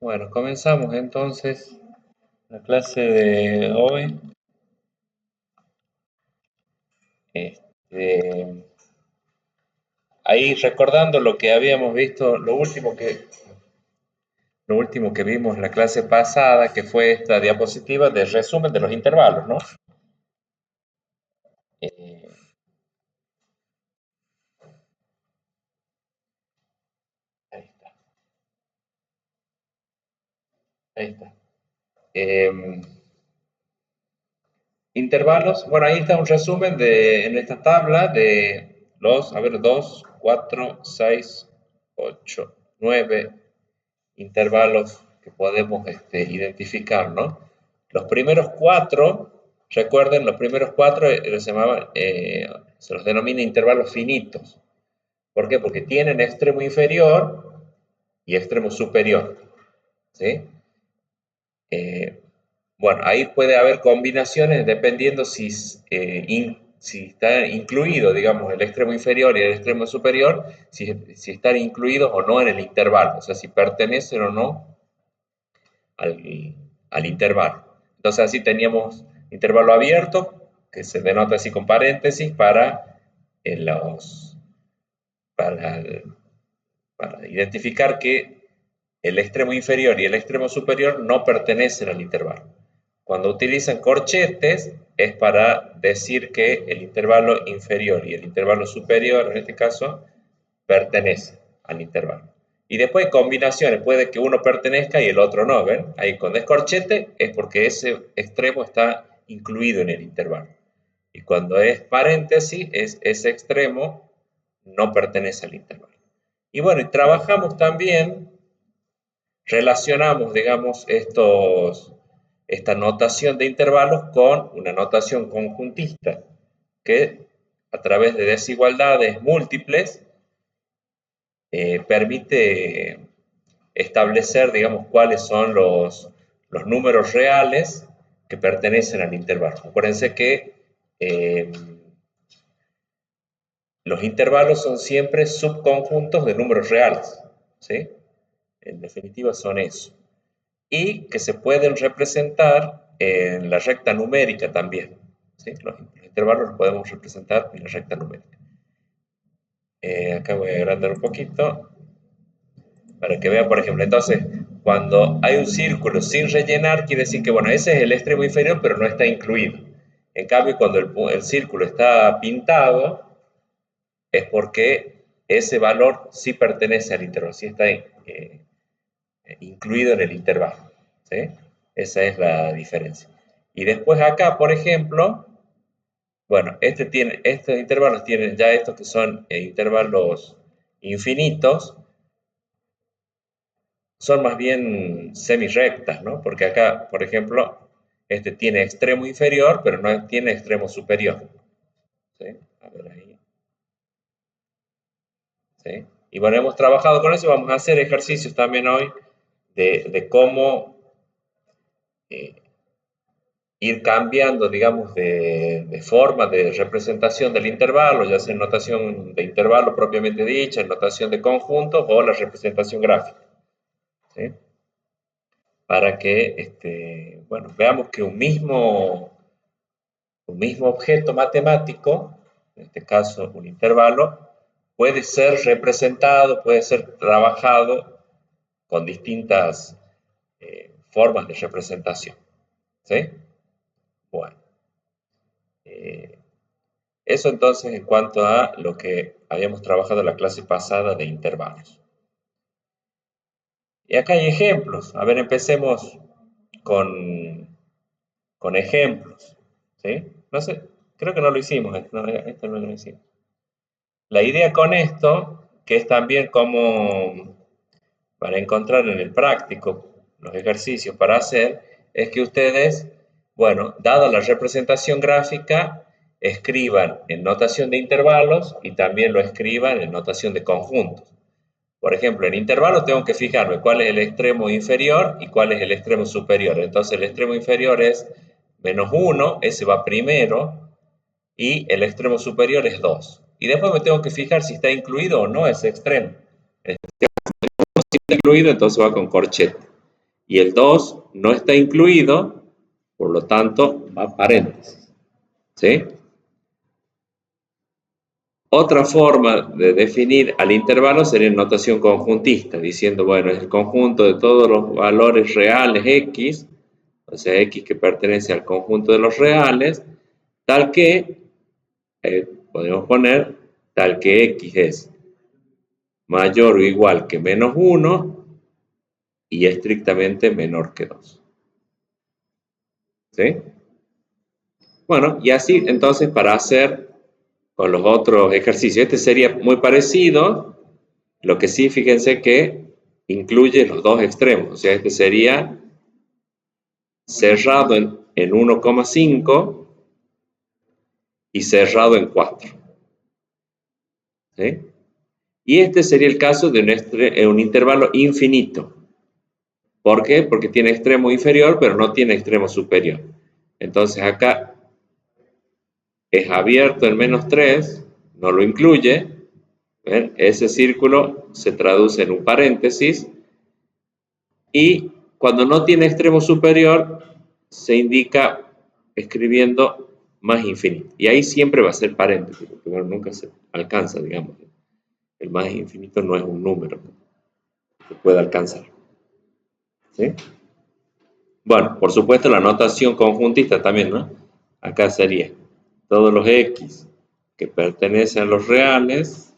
Bueno, comenzamos entonces la clase de hoy. Este, Ahí recordando lo que habíamos visto, lo último que vimos en la clase pasada, que fue esta diapositiva de resumen de los intervalos, ¿no? Eh, Ahí está, ahí está. Eh, Intervalos, bueno, ahí está un resumen en esta tabla de los, a ver, 2, 4, 6, 8, 9 intervalos que podemos identificar, ¿no? Los primeros cuatro, recuerden, los primeros cuatro se los denomina intervalos finitos. ¿Por qué? Porque tienen extremo inferior y extremo superior, ¿sí? Eh, bueno, ahí puede haber combinaciones dependiendo si está incluido, digamos, el extremo inferior y el extremo superior, si están incluidos o no en el intervalo, o sea, si pertenecen o no al, al intervalo. Entonces así teníamos intervalo abierto, que se denota así con paréntesis, eh, los, para, para identificar que el extremo inferior y el extremo superior no pertenecen al intervalo. Cuando utilizan corchetes es para decir que el intervalo inferior y el intervalo superior, en este caso, pertenecen al intervalo. Y después combinaciones, puede que uno pertenezca y el otro no, ¿ven? Ahí con descorchete es porque ese extremo está incluido en el intervalo. Y cuando es paréntesis, ese extremo no pertenece al intervalo. Y bueno, y trabajamos también, relacionamos, digamos, esta notación de intervalos con una notación conjuntista, que a través de desigualdades múltiples permite establecer, digamos, cuáles son los números reales que pertenecen al intervalo. Acuérdense que eh, los intervalos son siempre subconjuntos de números reales, ¿sí? En definitiva son eso. Y que se pueden representar en la recta numérica también, ¿sí? Los intervalos los podemos representar en la recta numérica. Acá voy a agrandar un poquito para que vean, por ejemplo, entonces, cuando hay un círculo sin rellenar, quiere decir que, bueno, ese es el extremo inferior, pero no está incluido. En cambio, cuando el círculo está pintado, es porque ese valor sí pertenece al intervalo, sí está incluido en el intervalo, ¿sí? Esa es la diferencia. Y después acá, por ejemplo, bueno, estos intervalos tienen ya estos que son intervalos infinitos, son más bien semirrectas, ¿no? Porque acá, por ejemplo, este tiene extremo inferior, pero no tiene extremo superior. ¿Sí? A ver ahí. ¿Sí? Y bueno, hemos trabajado con eso y vamos a hacer ejercicios también hoy de cómo eh, ir cambiando, digamos, de forma de representación del intervalo, ya sea en notación de intervalo propiamente dicha, en notación de conjuntos o la representación gráfica. ¿Sí? Para que, bueno, veamos que un mismo objeto matemático, en este caso un intervalo, puede ser representado, puede ser trabajado con distintas formas de representación. ¿Sí? Bueno, eh, eso entonces en cuanto a lo que habíamos trabajado en la clase pasada de intervalos. Y acá hay ejemplos. A ver, empecemos con ejemplos. ¿Sí? No sé, creo que no lo hicimos. No, esto no lo hicimos. La idea con esto, que es también como para encontrar en el práctico los ejercicios para hacer, es que ustedes, bueno, dada la representación gráfica, escriban en notación de intervalos y también lo escriban en notación de conjuntos. Por ejemplo, en intervalos tengo que fijarme cuál es el extremo inferior y cuál es el extremo superior. Entonces el extremo inferior es -1, ese va primero, y el extremo superior es 2. Y después me tengo que fijar si está incluido o no ese extremo. Si está incluido, entonces va con corchete. y el 2 no está incluido, por lo tanto va paréntesis. ¿Sí? Otra forma de definir al intervalo sería en notación conjuntista, diciendo, bueno, es el conjunto de todos los valores reales x, o sea, x que pertenece al conjunto de los reales, tal que, podemos poner, tal que x es mayor o igual que menos 1 y estrictamente menor que 2. ¿Sí? Bueno, y así entonces para hacer con los otros ejercicios, este sería muy parecido, lo que sí, fíjense que incluye los dos extremos, o sea, este sería cerrado en 1,5 y cerrado en 4. ¿Sí? Y este sería el caso de un intervalo infinito. ¿Por qué? Porque tiene extremo inferior, pero no tiene extremo superior. Entonces acá es abierto en menos 3, no lo incluye. ¿Ven? Ese círculo se traduce en un paréntesis. Y cuando no tiene extremo superior, se indica escribiendo más infinito. Y ahí siempre va a ser paréntesis, porque bueno, nunca se alcanza, digamos. El más infinito no es un número que se puede alcanzar. ¿Sí? Bueno, por supuesto la notación conjuntista también, ¿no? Acá sería todos los x que pertenecen a los reales,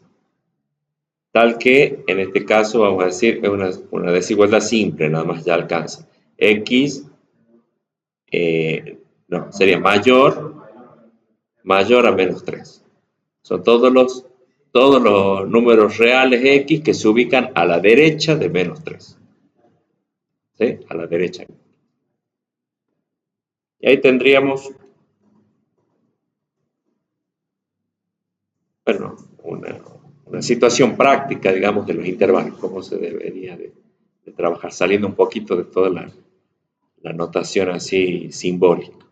tal que en este caso vamos a decir que es una desigualdad simple, nada más ya alcanza. X, no, sería mayor a menos 3. Son todos los números reales x que se ubican a la derecha de menos 3. ¿Sí? A la derecha. Y ahí tendríamos, bueno, una situación práctica, digamos, de los intervalos, cómo se debería de trabajar, saliendo un poquito de toda la notación así simbólica.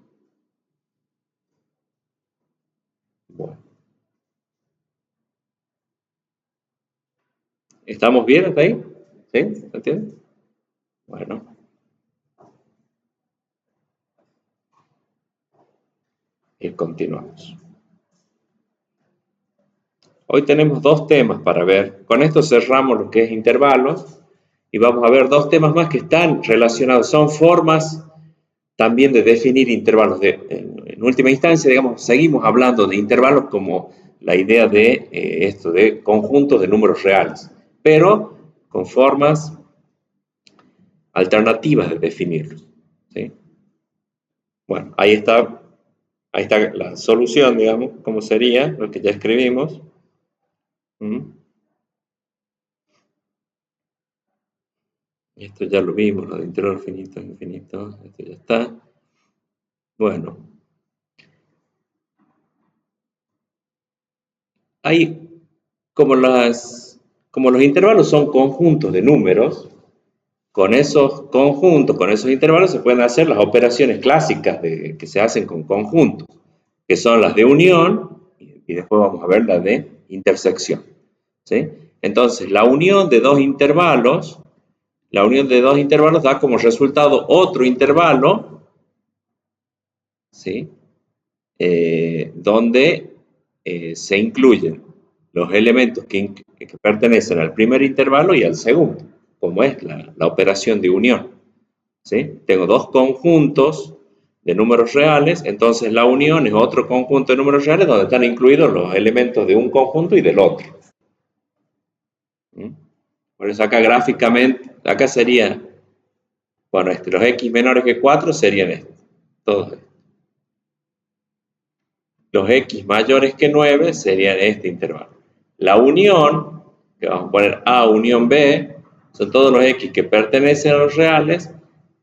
Bueno. ¿Estamos bien hasta ahí? ¿Sí? ¿Se entiende? Bueno. Y continuamos. Hoy tenemos dos temas para ver. Con esto cerramos lo que es intervalos y vamos a ver dos temas más que están relacionados. Son formas también de definir intervalos. En última instancia, digamos, seguimos hablando de intervalos como la idea de esto, de conjuntos de números reales, pero con formas alternativas de definirlos. ¿Sí? Bueno, ahí está la solución, digamos, como sería lo que ya escribimos. Esto ya lo vimos, lo de integral finito, infinito, esto ya está. Bueno, hay como los intervalos son conjuntos de números, con esos conjuntos, con esos intervalos se pueden hacer las operaciones clásicas que se hacen con conjuntos, que son las de unión y después vamos a ver las de intersección. ¿Sí? Entonces, la unión de dos intervalos da como resultado otro intervalo, ¿sí? Donde se incluyen los elementos que pertenecen al primer intervalo y al segundo, como es la operación de unión. ¿Sí? Tengo dos conjuntos de números reales, entonces la unión es otro conjunto de números reales donde están incluidos los elementos de un conjunto y del otro. ¿Mm? Por eso acá gráficamente, acá sería, bueno, los x menores que 4 serían estos, todos estos. Los x mayores que 9 serían este intervalo. La unión, que vamos a poner A unión B, son todos los x que pertenecen a los reales,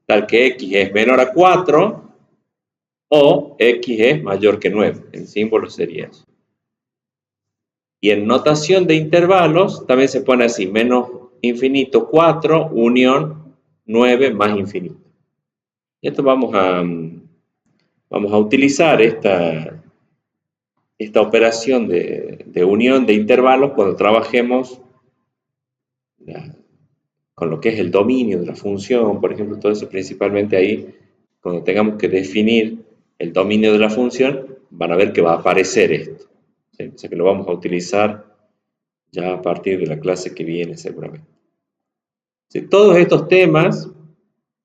tal que x es menor a 4 o x es mayor que 9. El símbolo sería eso. Y en notación de intervalos también se pone así, menos infinito 4, unión 9 más infinito. Y esto vamos a utilizar esta operación de unión de intervalos cuando trabajemos con lo que es el dominio de la función, por ejemplo, todo eso principalmente ahí, cuando tengamos que definir el dominio de la función, van a ver que va a aparecer esto. ¿Sí? O sea que lo vamos a utilizar ya a partir de la clase que viene seguramente. ¿Sí? Todos estos temas,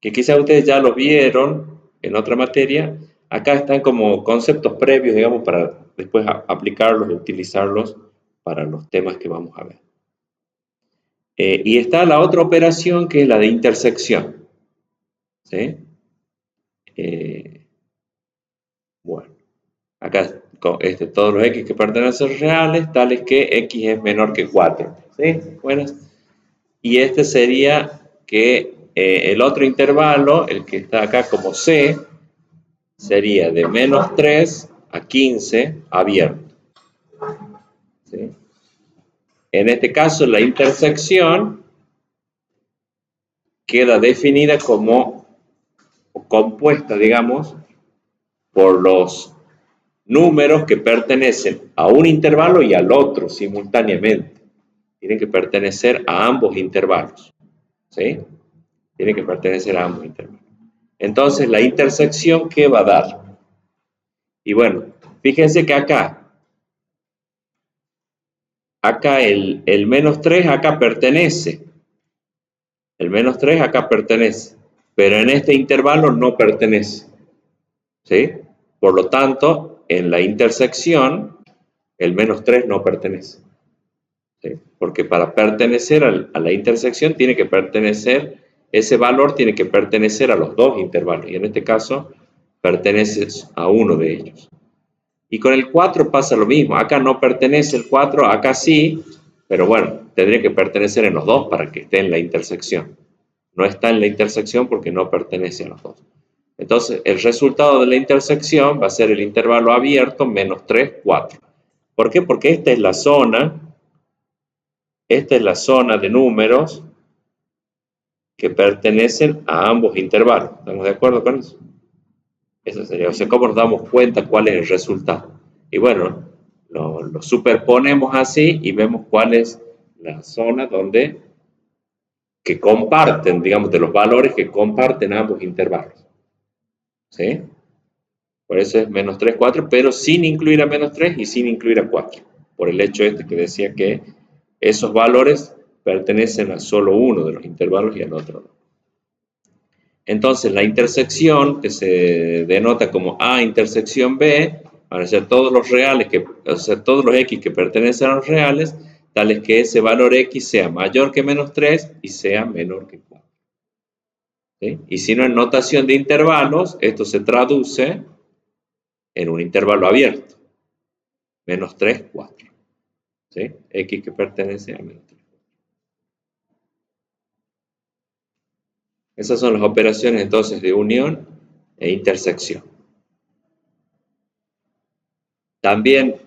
que quizás ustedes ya los vieron en otra materia, acá están como conceptos previos, digamos, para después aplicarlos y utilizarlos para los temas que vamos a ver. Y está la otra operación que es la de intersección. ¿Sí? Bueno, acá todos los x que pertenecen a ser reales, tales que x es menor que 4. ¿Sí? Bueno, y este sería que el otro intervalo, el que está acá como c, sería de menos 3 a 15 abierto. ¿Sí? En este caso, la intersección queda definida como compuesta, digamos, por los números que pertenecen a un intervalo y al otro simultáneamente. Tienen que pertenecer a ambos intervalos. ¿Sí? Tienen que pertenecer a ambos intervalos. Entonces, la intersección, ¿qué va a dar? Y bueno, fíjense que acá el menos 3 acá pertenece. El menos 3 acá pertenece. Pero en este intervalo no pertenece. ¿Sí? Por lo tanto, en la intersección, el menos 3 no pertenece. ¿Sí? Porque para pertenecer a la intersección tiene que pertenecer, ese valor tiene que pertenecer a los dos intervalos. Y en este caso, pertenece a uno de ellos. Y con el 4 pasa lo mismo. Acá no pertenece el 4, acá sí, pero bueno, tendría que pertenecer en los dos para que esté en la intersección. No está en la intersección porque no pertenece a los dos. Entonces, el resultado de la intersección va a ser el intervalo abierto menos 3, 4. ¿Por qué? Porque esta es la zona de números que pertenecen a ambos intervalos. ¿Estamos de acuerdo con eso? Eso sería, o sea, ¿cómo nos damos cuenta cuál es el resultado? Y bueno, lo superponemos así y vemos cuál es la zona que comparten, digamos, de los valores que comparten ambos intervalos. ¿Sí? Por eso es menos 3, 4, pero sin incluir a menos 3 y sin incluir a 4. Por el hecho este que decía que esos valores pertenecen a solo uno de los intervalos y al otro no. Entonces, la intersección, que se denota como A intersección B, van a ser todos los reales, o sea, todos los X que pertenecen a los reales, tales que ese valor X sea mayor que menos 3 y sea menor que 4. ¿Sí? Y si no, en notación de intervalos, esto se traduce en un intervalo abierto. Menos 3, 4. ¿Sí? X que pertenece a menos 3. Esas son las operaciones entonces de unión e intersección. También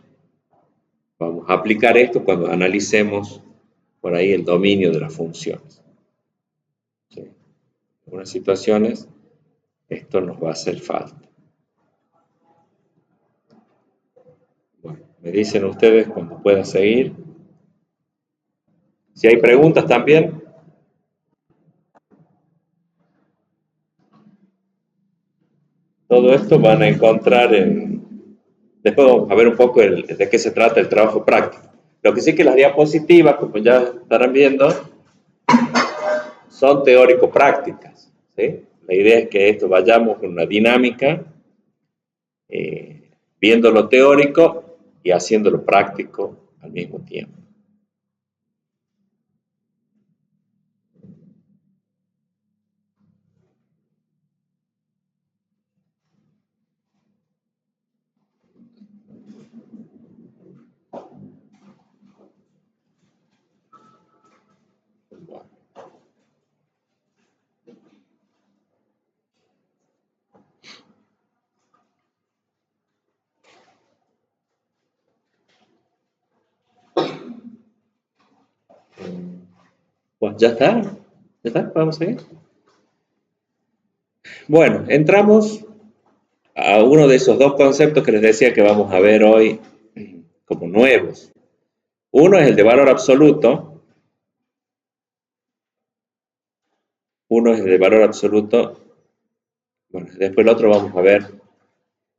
vamos a aplicar esto cuando analicemos por ahí el dominio de las funciones. ¿Sí? En algunas situaciones esto nos va a hacer falta. Bueno, me dicen ustedes cuando pueda seguir. Si hay preguntas también. Todo esto van a encontrar después vamos a ver un poco de qué se trata el trabajo práctico. Lo que sí que las diapositivas, como ya estarán viendo, son teórico-prácticas. ¿Sí? La idea es que esto vayamos con una dinámica, viendo lo teórico y haciéndolo práctico al mismo tiempo. Pues ya está, vamos a seguir. Bueno, entramos a uno de esos dos conceptos que les decía que vamos a ver hoy como nuevos. Uno es el de valor absoluto Uno es el de valor absoluto. Bueno, después el otro vamos a ver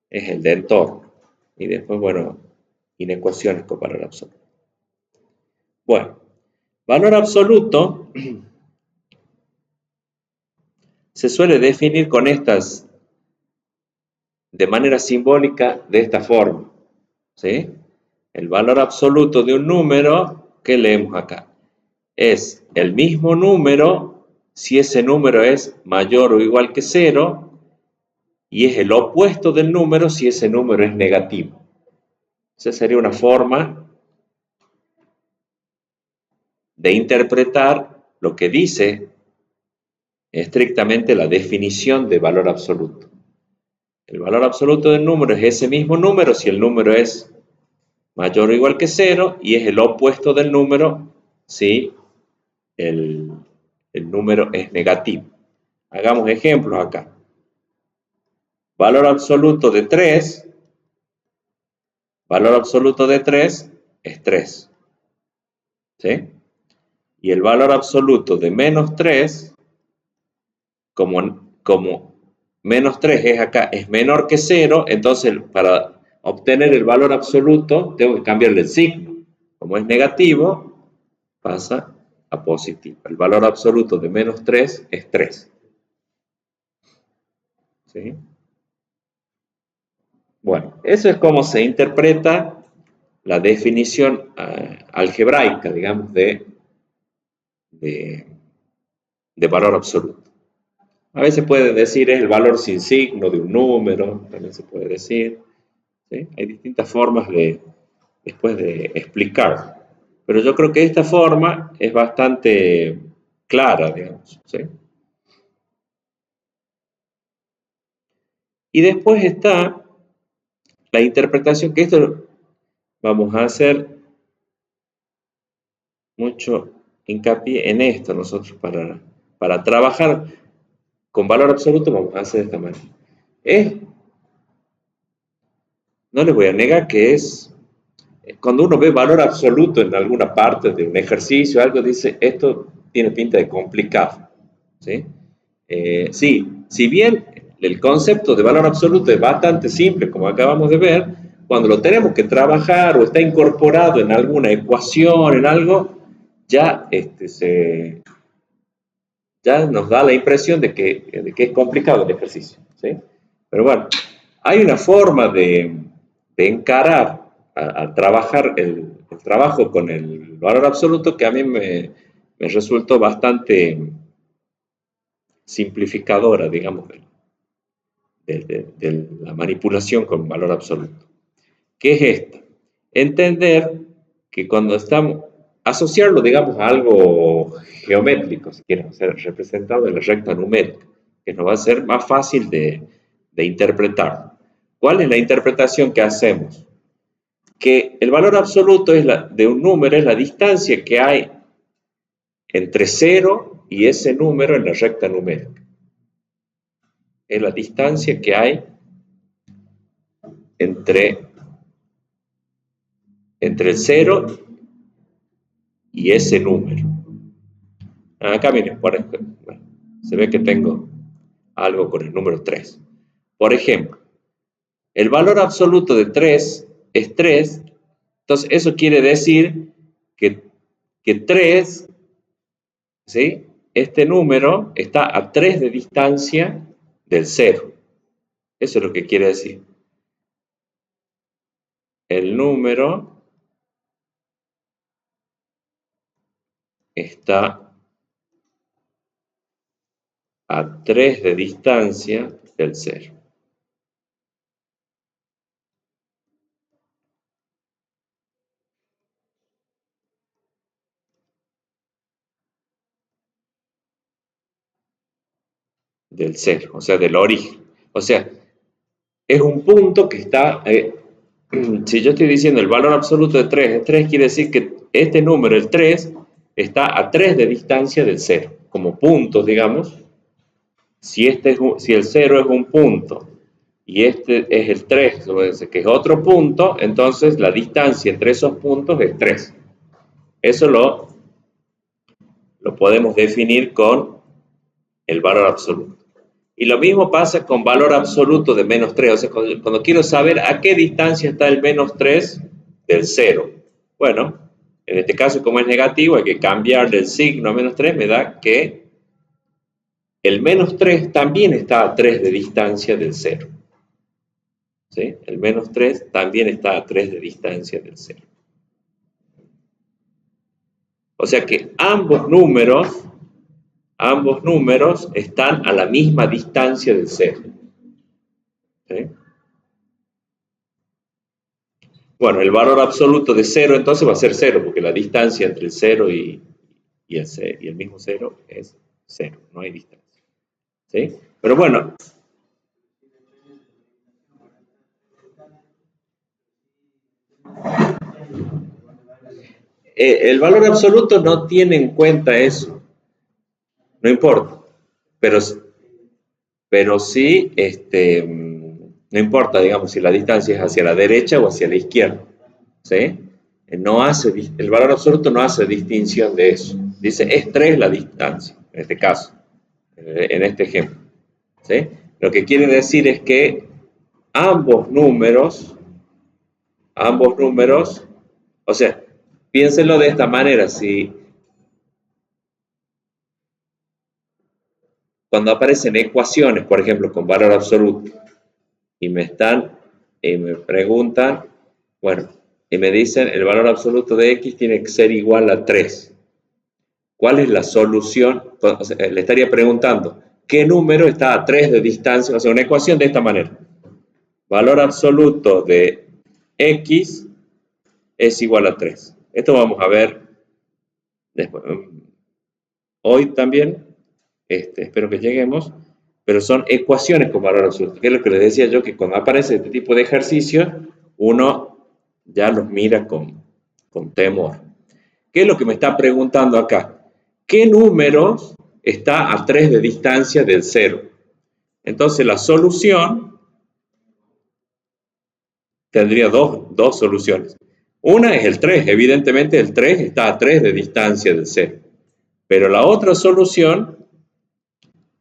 es el de entorno. Y después, bueno, inecuaciones con valor absoluto. Bueno, valor absoluto se suele definir con estas, de manera simbólica, de esta forma. ¿Sí? El valor absoluto de un número, ¿qué leemos acá? Es el mismo número si ese número es mayor o igual que 0 y es el opuesto del número si ese número es negativo. Esa sería una forma de interpretar lo que dice estrictamente la definición de valor absoluto. El valor absoluto del número es ese mismo número si el número es mayor o igual que 0 y es el opuesto del número si el número es negativo. Hagamos ejemplos acá. Valor absoluto de 3, valor absoluto de 3 es 3. ¿Sí? Y el valor absoluto de menos 3, como menos 3 es acá, es menor que 0, entonces para obtener el valor absoluto tengo que cambiarle el signo. Como es negativo, pasa a positivo. El valor absoluto de menos 3 es 3. ¿Sí? Bueno, eso es como se interpreta la definición algebraica, digamos, de, de valor absoluto. A veces puede decir es el valor sin signo de un número, también se puede decir. ¿Sí? Hay distintas formas después de explicar. Pero yo creo que esta forma es bastante clara, digamos. ¿Sí? Y después está la interpretación, que esto vamos a hacer mucho hincapié en esto nosotros para trabajar con valor absoluto, vamos a hacer de esta manera. No les voy a negar que es, cuando uno ve valor absoluto en alguna parte de un ejercicio, algo dice, esto tiene pinta de complicado. ¿Sí? Sí, si bien el concepto de valor absoluto es bastante simple, como acabamos de ver, cuando lo tenemos que trabajar o está incorporado en alguna ecuación, en algo, ya, ya nos da la impresión de que es complicado el ejercicio. ¿Sí? Pero bueno, hay una forma de encarar a trabajar el trabajo con el valor absoluto que a mí me resultó bastante simplificadora, digamos, de la manipulación con valor absoluto. ¿Qué es esta? Entender que cuando estamos, asociarlo, digamos, a algo geométrico, si quieren, ser representado en la recta numérica, que nos va a ser más fácil de interpretar. ¿Cuál es la interpretación que hacemos? Que el valor absoluto de un número es la distancia que hay entre 0 y ese número en la recta numérica. Es la distancia que hay entre el 0 y ese número. Acá miren, bueno, se ve que tengo algo con el número 3. Por ejemplo, el valor absoluto de 3 es 3, entonces eso quiere decir que 3, ¿sí? Este número está a 3 de distancia del 0. Eso es lo que quiere decir. El número está a 3 de distancia del 0. Del 0, o sea, del origen. O sea, es un punto que está, si yo estoy diciendo el valor absoluto de 3 es 3, quiere decir que este número, el 3, está a 3 de distancia del 0, como puntos, digamos. Si el 0 es un punto y este es el 3, que es otro punto, entonces la distancia entre esos puntos es 3. Eso lo podemos definir con el valor absoluto. Y lo mismo pasa con valor absoluto de menos 3. O sea, cuando quiero saber a qué distancia está el menos 3 del 0. Bueno, en este caso, como es negativo, hay que cambiar el signo a menos 3, me da que el menos 3 también está a 3 de distancia del 0. ¿Sí? El menos 3 también está a 3 de distancia del 0. O sea que ambos números están a la misma distancia del 0. ¿Sí? Bueno, el valor absoluto de 0 entonces va a ser 0, porque la distancia entre el 0 y el mismo 0 es 0, no hay distancia. ¿Sí? Pero bueno, el valor absoluto no tiene en cuenta eso, no importa, pero, pero sí, no importa, digamos, si la distancia es hacia la derecha o hacia la izquierda. ¿Sí? No hace, el valor absoluto no hace distinción de eso. Dice, es 3 la distancia, en este caso, en este ejemplo. ¿Sí? Lo que quiere decir es que ambos números, o sea, piénsenlo de esta manera, si cuando aparecen ecuaciones, por ejemplo, con valor absoluto, y me preguntan, bueno, y me dicen el valor absoluto de x tiene que ser igual a 3. ¿Cuál es la solución? O sea, le estaría preguntando, ¿qué número está a 3 de distancia? O sea, una ecuación de esta manera. Valor absoluto de x es igual a 3. Esto vamos a ver después, hoy también, espero que lleguemos, pero son ecuaciones con valor absoluto, que es lo que les decía yo, que cuando aparece este tipo de ejercicios, uno ya los mira con temor. ¿Qué es lo que me está preguntando acá? ¿Qué números está a 3 de distancia del 0? Entonces la solución tendría dos soluciones. Una es el 3, evidentemente el 3 está a 3 de distancia del 0. Pero la otra solución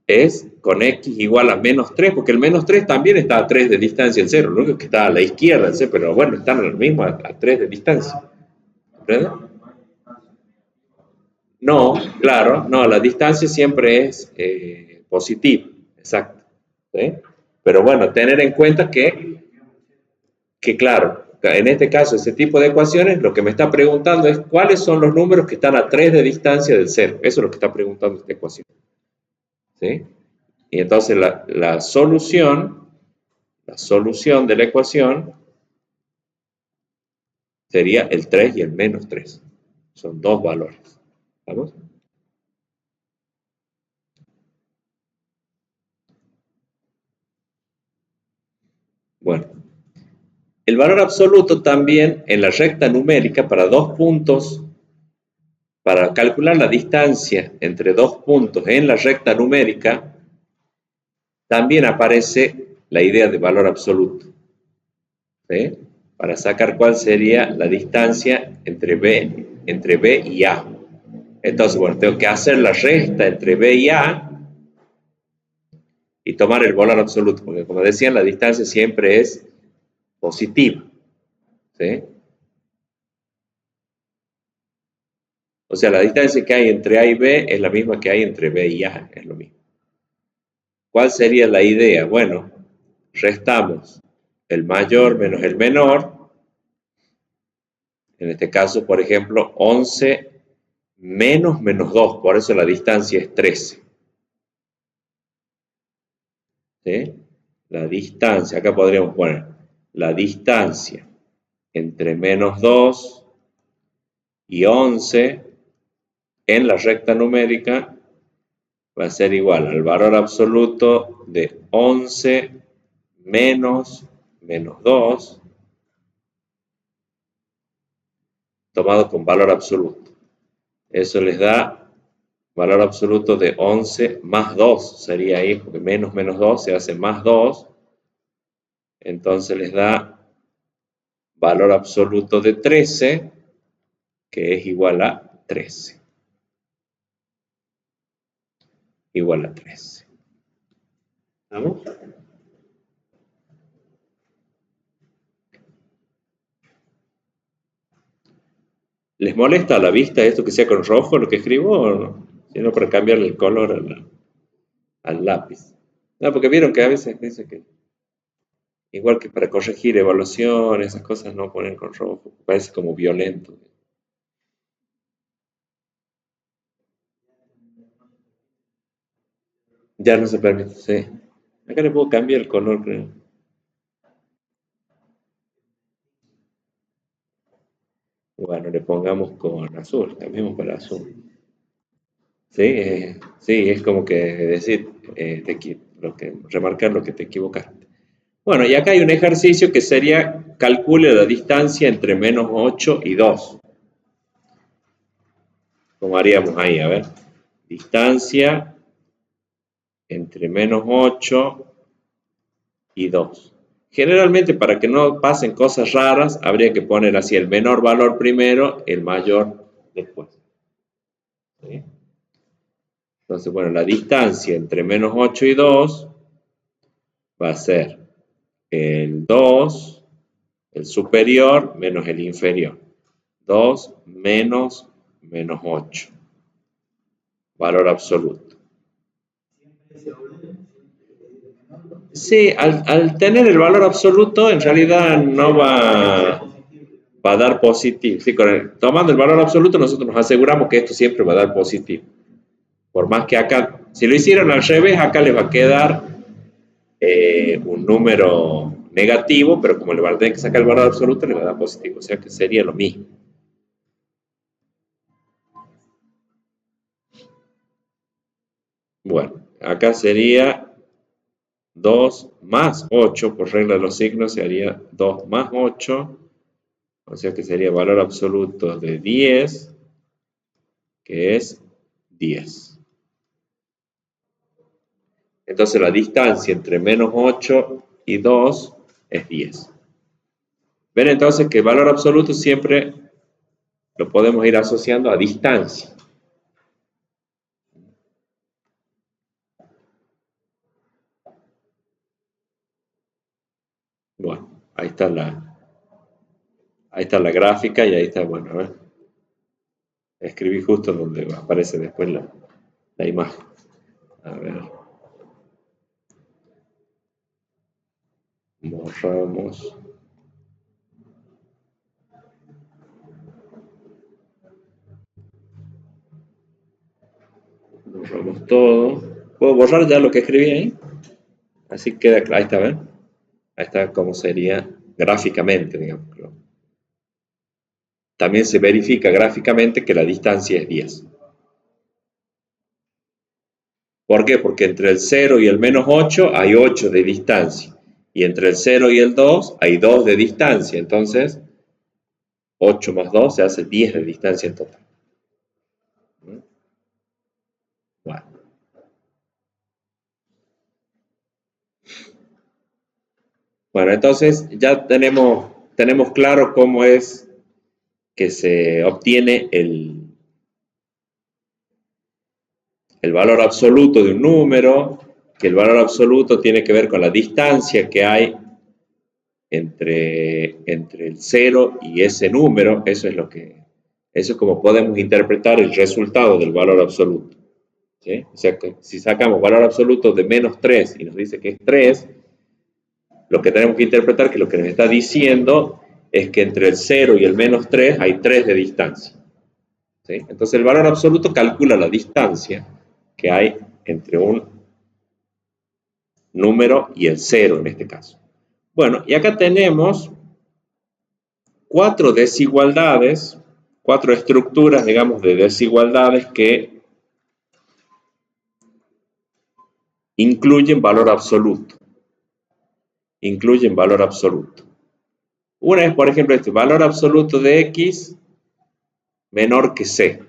es con x igual a menos 3, porque el menos 3 también está a 3 de distancia del 0, lo único que está a la izquierda del 0, pero bueno, están lo mismo a 3 de distancia. ¿Verdad? No, claro, no, la distancia siempre es positiva, exacto. ¿Sí? Pero bueno, tener en cuenta que, claro, en este caso, ese tipo de ecuaciones, lo que me está preguntando es cuáles son los números que están a 3 de distancia del 0. Eso es lo que está preguntando esta ecuación. ¿Sí? Y entonces la solución de la ecuación sería el 3 y el menos 3. Son dos valores. ¿Vamos? Bueno, el valor absoluto también en la recta numérica para dos puntos, para calcular la distancia entre dos puntos en la recta numérica, también aparece la idea de valor absoluto. ¿Sí? Para sacar cuál sería la distancia entre B y A. Entonces, bueno, tengo que hacer la resta entre B y A y tomar el valor absoluto, porque como decían, la distancia siempre es positiva. ¿Sí? O sea, la distancia que hay entre A y B es la misma que hay entre B y A, es lo mismo. ¿Cuál sería la idea? Bueno, restamos el mayor menos el menor. En este caso, por ejemplo, 11 menos 2, por eso la distancia es 13. ¿Sí? La distancia, acá podríamos poner la distancia entre menos 2 y 11 en la recta numérica va a ser igual al valor absoluto de 11 menos 2 tomado con valor absoluto. Eso les da valor absoluto de 11 más 2, sería ahí, porque menos 2 se hace más 2, entonces les da valor absoluto de 13, que es igual a 13. igual a 13. ¿Vamos? ¿Les molesta a la vista esto que sea con rojo lo que escribo o no? Sino para cambiarle el color al lápiz. No, porque vieron que a veces dice que igual que para corregir evaluaciones, esas cosas no ponen con rojo, parece como violento. Ya no se permite, sí. Acá le puedo cambiar el color, creo. Bueno, le pongamos con azul, cambiemos para azul. Sí, sí, es como que decir, remarcar lo que te equivocaste. Bueno, y acá hay un ejercicio que sería calcule la distancia entre -8 y 2. ¿Cómo haríamos ahí? A ver. Distancia entre -8 y 2. Generalmente, para que no pasen cosas raras, habría que poner así el menor valor primero, el mayor después. ¿Sí? Entonces, bueno, la distancia entre -8 y 2 va a ser el 2, el superior, menos el inferior. 2 menos -8. Valor absoluto. Sí, al tener el valor absoluto, en realidad no va a dar positivo. Sí, tomando el valor absoluto, nosotros nos aseguramos que esto siempre va a dar positivo. Por más que acá, si lo hicieron al revés, acá les va a quedar un número negativo, pero como le van a tener que sacar el valor absoluto, le va a dar positivo. O sea que sería lo mismo. Bueno, acá sería 2 más 8, por regla de los signos, sería 2 más 8, o sea que sería valor absoluto de 10, que es 10. Entonces la distancia entre -8 y 2 es 10. Ven entonces que el valor absoluto siempre lo podemos ir asociando a distancia. Bueno, ahí está la gráfica y ahí está, bueno, a ver, escribí justo donde aparece después la imagen. A ver, borramos. Borramos todo. ¿Puedo borrar ya lo que escribí ahí? Así queda claro. Ahí está, ¿ven? Ahí está cómo sería gráficamente, digamos. También se verifica gráficamente que la distancia es 10. ¿Por qué? Porque entre el 0 y el -8 hay 8 de distancia. Y entre el 0 y el 2 hay 2 de distancia. Entonces, 8 más 2 se hace 10 de distancia en total. Bueno. Bueno, entonces ya tenemos claro cómo es que se obtiene el valor absoluto de un número, que el valor absoluto tiene que ver con la distancia que hay entre el 0 y ese número. Eso es como podemos interpretar el resultado del valor absoluto. ¿Sí? O sea que si sacamos valor absoluto de -3 y nos dice que es 3, lo que tenemos que interpretar, que lo que nos está diciendo es que entre el 0 y el -3 hay 3 de distancia. ¿Sí? Entonces el valor absoluto calcula la distancia que hay entre un número y el 0 en este caso. Bueno, y acá tenemos 4 desigualdades, 4 estructuras, digamos, de desigualdades que incluyen valor absoluto. Incluyen valor absoluto. Una es, por ejemplo, este valor absoluto de x menor que c.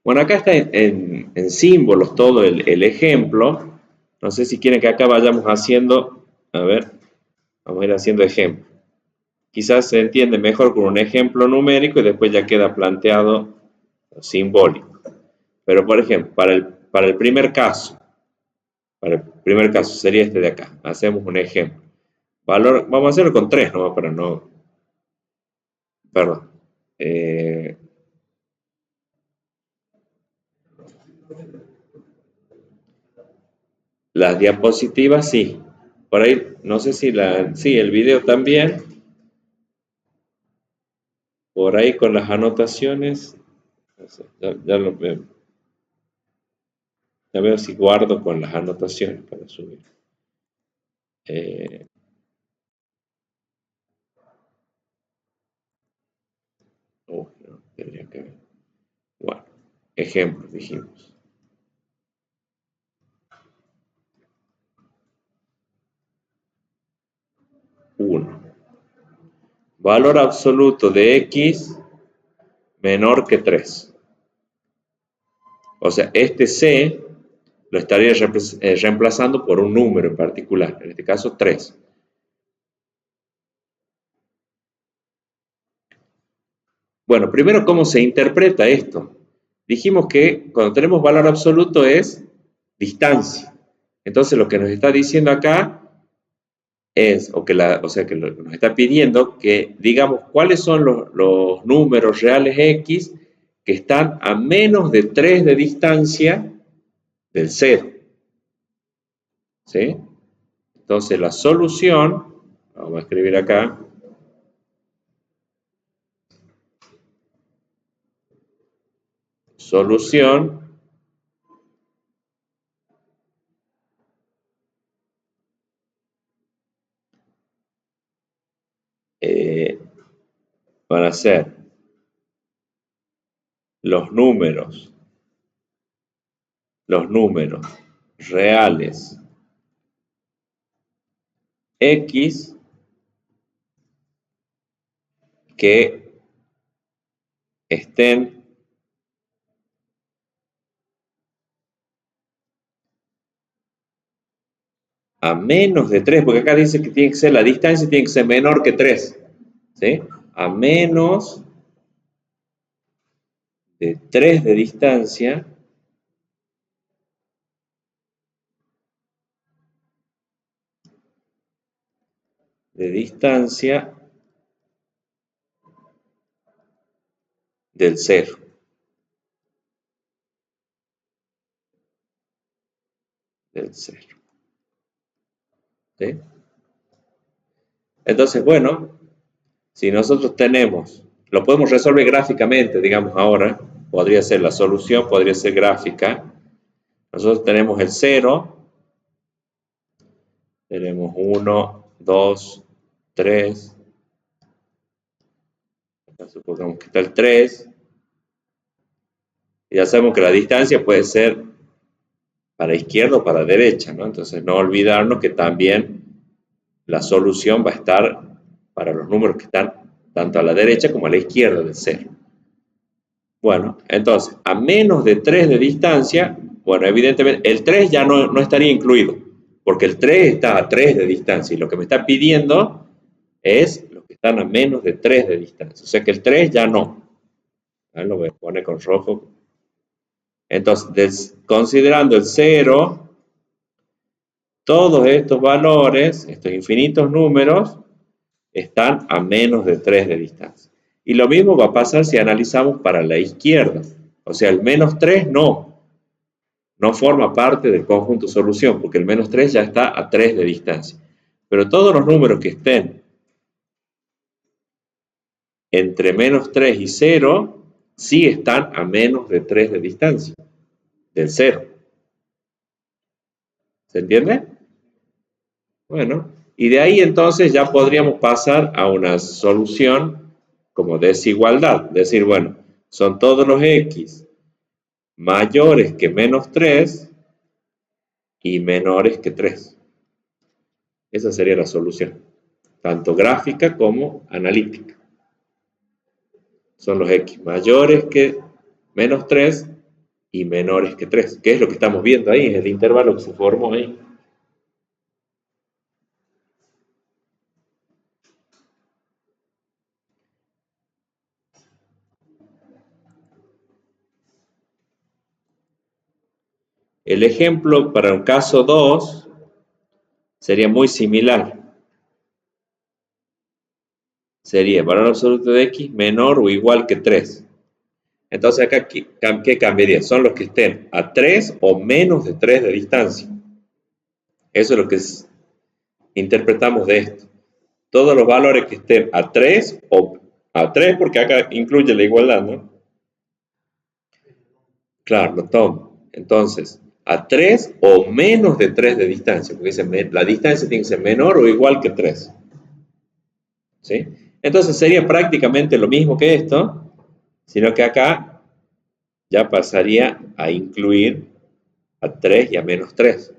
Bueno, acá está en símbolos todo el ejemplo. No sé si quieren que acá vayamos haciendo, a ver, vamos a ir haciendo ejemplo. quizás se entiende mejor con un ejemplo numérico y después ya queda planteado simbólico. Pero, por ejemplo, para el primer caso, sería este de acá. Hacemos un ejemplo. Valor, vamos a hacerlo con 3, ¿no? Para no... Perdón. Las diapositivas sí. Por ahí, no sé si sí, el video también. Por ahí con las anotaciones. No sé, ya lo veo. Ya veo si guardo con las anotaciones para subir. No, tendría que ver. Bueno, ejemplos dijimos. 1. Valor absoluto de x menor que 3. O sea, este c lo estaría reemplazando por un número en particular, en este caso 3. Bueno, primero, ¿cómo se interpreta esto? Dijimos que cuando tenemos valor absoluto es distancia. Entonces, lo que nos está diciendo acá es, o sea, que nos está pidiendo que digamos cuáles son los números reales x que están a menos de 3 de distancia del 0. ¿Sí? Entonces, la solución, vamos a escribir acá, solución van a ser los números reales x que estén a menos de 3, porque acá dice que tiene que ser la distancia, tiene que ser menor que 3, ¿sí? A menos de 3 de distancia del 0. Del 0. ¿Sí? Entonces, bueno, si nosotros tenemos, lo podemos resolver gráficamente, digamos ahora, podría ser la solución, podría ser gráfica. Nosotros tenemos el 0, tenemos 1, 2, 3, supongamos que está el 3, y ya sabemos que la distancia puede ser para izquierda o para derecha, ¿no? Entonces no olvidarnos que también la solución va a estar para los números que están tanto a la derecha como a la izquierda del 0. Bueno, entonces, a menos de 3 de distancia, bueno, evidentemente el 3 ya no estaría incluido, porque el 3 está a 3 de distancia y lo que me está pidiendo es los que están a menos de 3 de distancia. O sea que el 3 ya no. Lo voy a poner con rojo. Entonces, considerando el 0, todos estos valores, estos infinitos números, están a menos de 3 de distancia. Y lo mismo va a pasar si analizamos para la izquierda. O sea, el menos 3 no forma parte del conjunto solución, porque el menos 3 ya está a 3 de distancia. Pero todos los números que estén entre menos 3 y 0, sí están a menos de 3 de distancia, del 0. ¿Se entiende? Bueno, y de ahí entonces ya podríamos pasar a una solución como desigualdad. Decir, bueno, son todos los x mayores que menos 3 y menores que 3. Esa sería la solución, tanto gráfica como analítica. Son los x mayores que menos 3 y menores que 3. ¿Qué es lo que estamos viendo ahí? Es el intervalo que se formó ahí. El ejemplo para un caso 2 sería muy similar. Sería valor absoluto de x menor o igual que 3. Entonces acá, ¿qué cambiaría? Son los que estén a 3 o menos de 3 de distancia. Eso es lo que interpretamos de esto. Todos los valores que estén a 3 o a 3, porque acá incluye la igualdad, ¿no? Claro, lo tomo. Entonces, a 3 o menos de 3 de distancia, porque dice, la distancia tiene que ser menor o igual que 3. ¿Sí? Entonces sería prácticamente lo mismo que esto, sino que acá ya pasaría a incluir a 3 y a menos 3.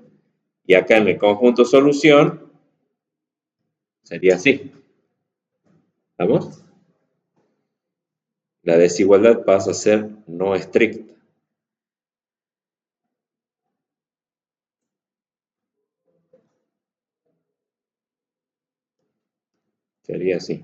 Y acá en el conjunto solución sería así. ¿Vamos? La desigualdad pasa a ser no estricta. Sería así.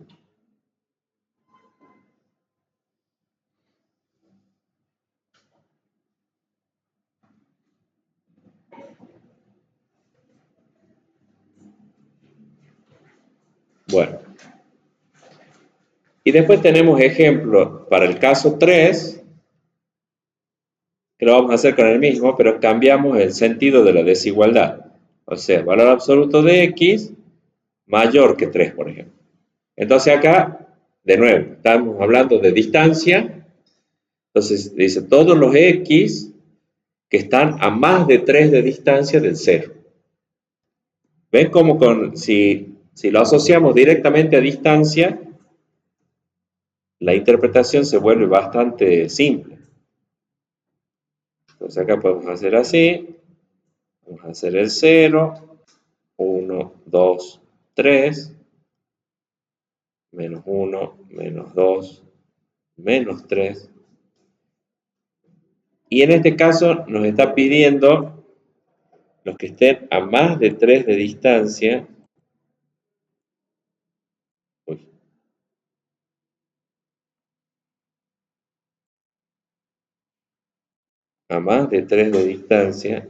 Bueno. Y después tenemos ejemplo para el caso 3, que lo vamos a hacer con el mismo, pero cambiamos el sentido de la desigualdad. O sea, valor absoluto de x mayor que 3, por ejemplo. Entonces acá, de nuevo, estamos hablando de distancia. Entonces dice todos los x que están a más de 3 de distancia del 0. ¿Ven cómo si lo asociamos directamente a distancia, la interpretación se vuelve bastante simple? Entonces acá podemos hacer así. Vamos a hacer el 0, 1, 2, 3, menos 1, menos 2, menos 3. Y en este caso nos está pidiendo los que estén a más de 3 de distancia. Uy, a más de 3 de distancia.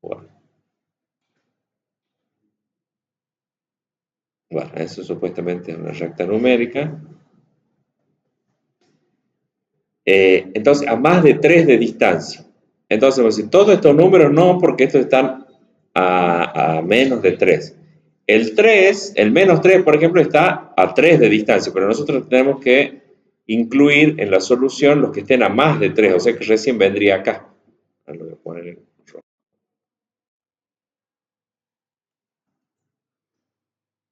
Bueno, bueno, eso supuestamente es una recta numérica. Entonces, a más de 3 de distancia. Entonces, vamos a decir, todos estos números no, porque estos están a menos de 3. El 3, el menos 3, por ejemplo, está a 3 de distancia, pero nosotros tenemos que incluir en la solución los que estén a más de 3, o sea que recién vendría acá. Lo voy a poner en rojo.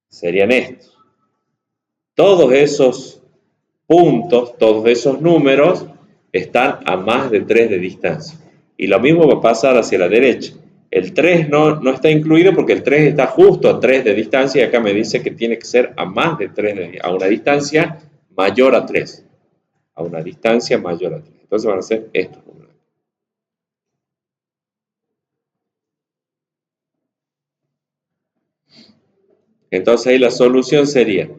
Serían estos. Todos esos puntos, todos esos números están a más de 3 de distancia. Y lo mismo va a pasar hacia la derecha. El 3 no está incluido porque el 3 está justo a 3 de distancia y acá me dice que tiene que ser a más de 3, a una distancia mayor a 3. A una distancia mayor a 3. Entonces van a ser estos números. Entonces ahí la solución sería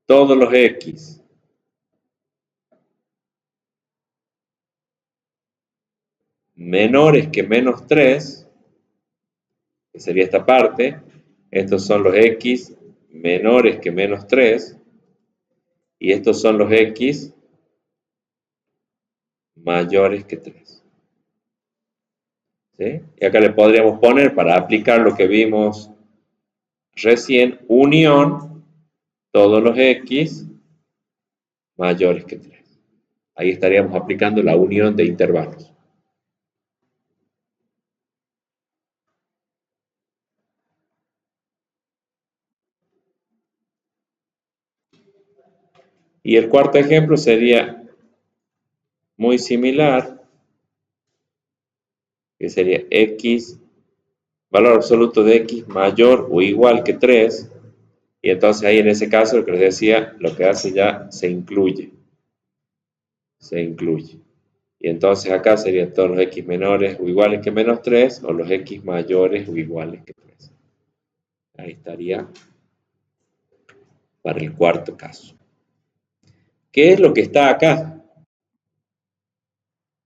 todos los x menores que menos 3, que sería esta parte. Estos son los x menores que menos 3 y estos son los x mayores que 3. ¿Sí? Y acá le podríamos poner, para aplicar lo que vimos recién, unión todos los x mayores que 3. Ahí estaríamos aplicando la unión de intervalos. Y el cuarto ejemplo sería muy similar, que sería x, valor absoluto de x mayor o igual que 3, y entonces ahí en ese caso lo que les decía, lo que hace ya se incluye. Y entonces acá serían todos los x menores o iguales que menos 3 o los x mayores o iguales que 3. Ahí estaría para el cuarto caso. ¿Qué es lo que está acá?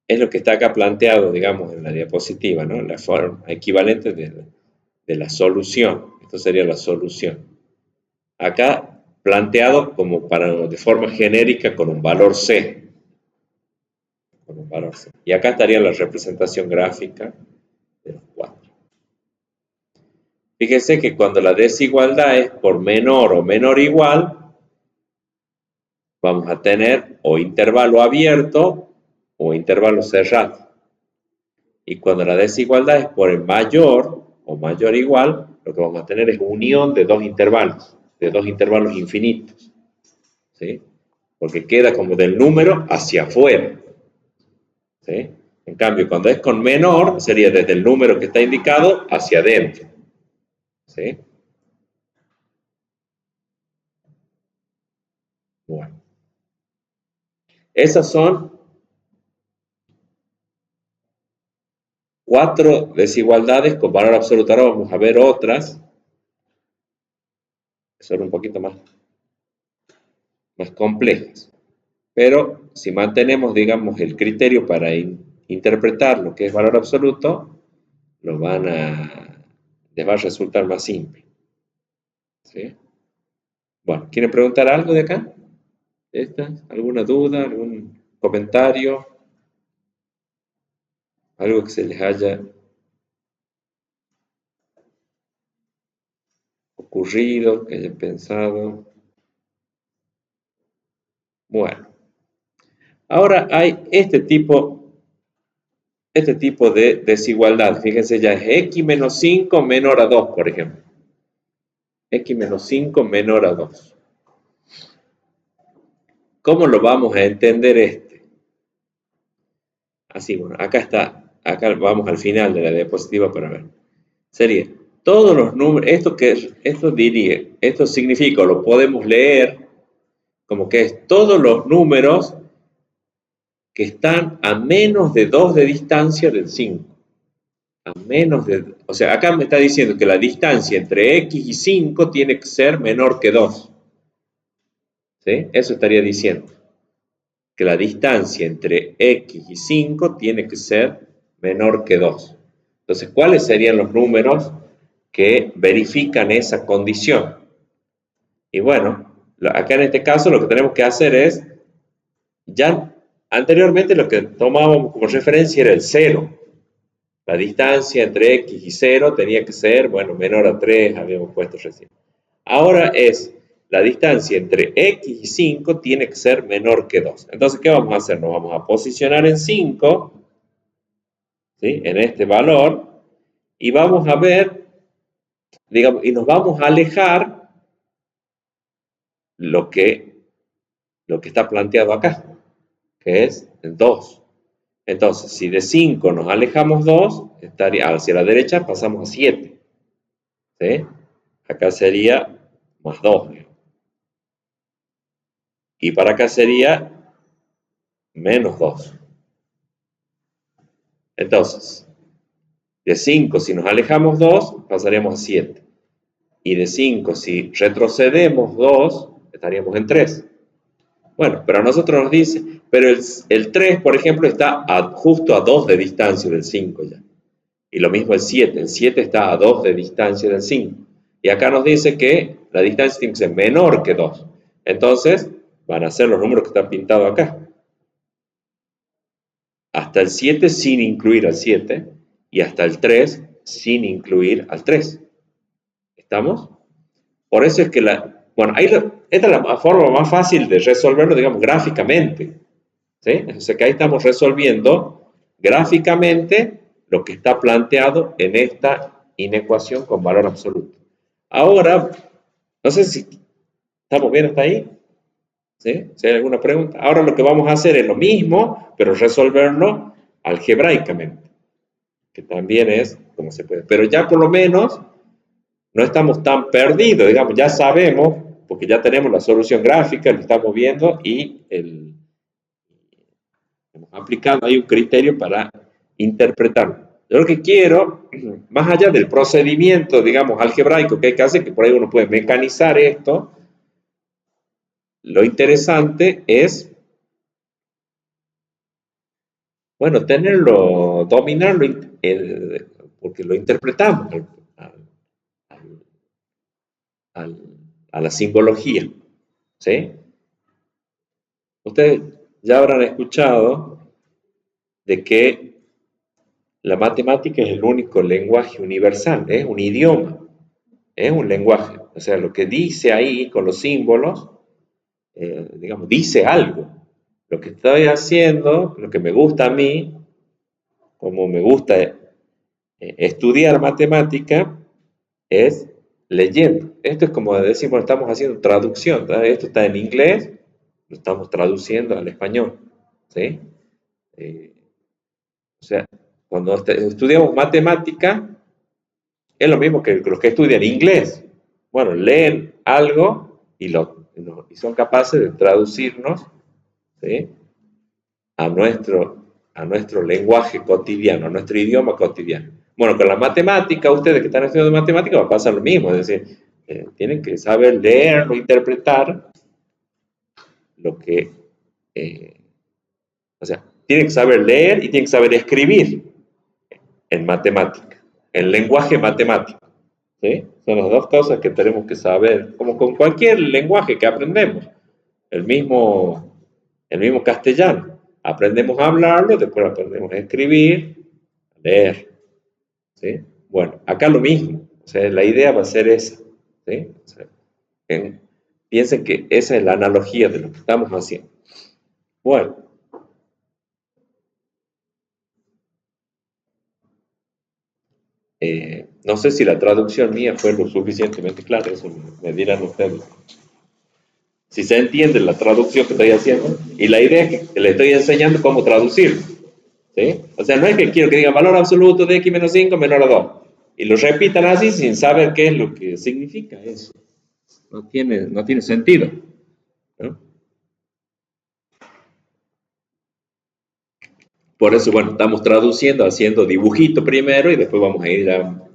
es lo que está acá planteado, digamos, en la diapositiva, ¿no? La forma equivalente de la solución. Esto sería la solución. Acá planteado como de forma genérica con un valor C. Con un valor C. Y acá estaría la representación gráfica de los cuatro. Fíjense que cuando la desigualdad es por menor o menor igual, vamos a tener o intervalo abierto o intervalo cerrado. Y cuando la desigualdad es por el mayor o mayor igual, lo que vamos a tener es unión de dos intervalos infinitos. ¿Sí? Porque queda como del número hacia afuera. ¿Sí? En cambio, cuando es con menor, sería desde el número que está indicado hacia adentro. ¿Sí? Bueno. Esas son 4 desigualdades con valor absoluto. Ahora vamos a ver otras que son un poquito más complejas. Pero si mantenemos, digamos, el criterio para interpretar lo que es valor absoluto, les va a resultar más simple. ¿Sí? Bueno, ¿quieren preguntar algo de acá? ¿Alguna duda? ¿Algún comentario? ¿Algo que se les haya ocurrido, que hayan pensado? Bueno, ahora hay este tipo de desigualdad. Fíjense, ya es x menos 5 menor a 2, por ejemplo. X menos 5 menor a 2. ¿Cómo lo vamos a entender este? Así, bueno, acá está, acá vamos al final de la diapositiva para ver. Sería todos los números, esto significa, lo podemos leer como que es todos los números que están a menos de 2 de distancia del 5. O sea, acá me está diciendo que la distancia entre x y 5 tiene que ser menor que 2. ¿Sí? Eso estaría diciendo. Que la distancia entre x y 5 tiene que ser menor que 2. Entonces, ¿cuáles serían los números que verifican esa condición? Y bueno, acá en este caso lo que tenemos que hacer es, ya anteriormente lo que tomábamos como referencia era el 0. La distancia entre x y 0 tenía que ser, bueno, menor a 3, habíamos puesto recién. Ahora es, la distancia entre x y 5 tiene que ser menor que 2. Entonces, ¿qué vamos a hacer? Nos vamos a posicionar en 5, ¿sí? En este valor, y vamos a ver, digamos, y nos vamos a alejar lo que está planteado acá, que es 2. Entonces, si de 5 nos alejamos 2, estaría hacia la derecha pasamos a 7. ¿Sí? Acá sería más 2. Y para acá sería menos 2. Entonces, de 5 si nos alejamos 2, pasaríamos a 7. Y de 5 si retrocedemos 2, estaríamos en 3. Bueno, pero a nosotros nos dice, pero el 3, por ejemplo, está justo a 2 de distancia del 5 ya. Y lo mismo el 7. El 7 está a 2 de distancia del 5. Y acá nos dice que la distancia tiene que ser menor que 2. Entonces, van a ser los números que están pintados acá. Hasta el 7 sin incluir al 7 y hasta el 3 sin incluir al 3. ¿Estamos? Por eso es que bueno, esta es la forma más fácil de resolverlo, digamos, gráficamente. ¿Sí? O sea que ahí estamos resolviendo gráficamente lo que está planteado en esta inecuación con valor absoluto. Ahora, no sé si estamos bien hasta ahí. ¿Sí? Si hay alguna pregunta. Ahora lo que vamos a hacer es lo mismo, pero resolverlo algebraicamente, que también es como se puede. Pero ya por lo menos no estamos tan perdidos, digamos, ya sabemos, porque ya tenemos la solución gráfica, lo estamos viendo y hemos aplicado ahí un criterio para interpretarlo. Yo lo que quiero, más allá del procedimiento, digamos, algebraico que hay que hacer, que por ahí uno puede mecanizar esto, lo interesante es Bueno, tenerlo, dominarlo, porque lo interpretamos al- a la simbología, ¿sí? Ustedes ya habrán escuchado de que la matemática es el único lenguaje universal, es un idioma, es un lenguaje. O sea, lo que dice ahí con los símbolos, digamos, dice algo. Lo que estoy haciendo, lo que me gusta a mí, como me gusta estudiar matemática, es leyendo. Esto es como decir, bueno, estamos haciendo traducción, ¿verdad? Esto está en inglés, lo estamos traduciendo al español, ¿sí? Eh, o sea, cuando estudiamos matemática, es lo mismo que los que estudian inglés. Bueno, leen algo y son capaces de traducirnos, ¿sí? a nuestro lenguaje cotidiano, a nuestro idioma cotidiano. Bueno, con la matemática, ustedes que están estudiando matemática, va a pasar lo mismo, es decir, tienen que saber leer o interpretar lo que, eh, o sea, tienen que saber leer y tienen que saber escribir en matemática, en lenguaje matemático. ¿Sí? Son las dos cosas que tenemos que saber, como con cualquier lenguaje que aprendemos, el mismo castellano. Aprendemos a hablarlo, después aprendemos a escribir, a leer. ¿Sí? Bueno, acá lo mismo, o sea, la idea va a ser esa. ¿Sí? O sea, piensen que esa es la analogía de lo que estamos haciendo. Bueno, no sé si la traducción mía fue lo suficientemente clara, eso me dirán ustedes. Si se entiende la traducción que estoy haciendo, y la idea es que le estoy enseñando cómo traducir. ¿Sí? O sea, no es que quiero que diga valor absoluto de x menos 5 menor a 2. Y lo repitan así sin saber qué es lo que significa eso. No tiene sentido. ¿No? Por eso, bueno, estamos traduciendo, haciendo dibujito primero y después vamos a ir a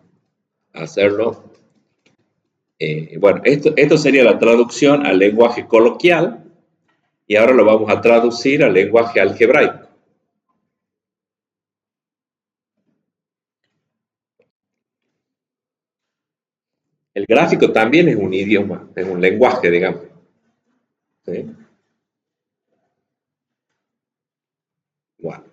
hacerlo. Bueno, esto sería la traducción al lenguaje coloquial y ahora lo vamos a traducir al lenguaje algebraico. El gráfico también es un idioma, es un lenguaje, digamos. ¿Sí? Bueno,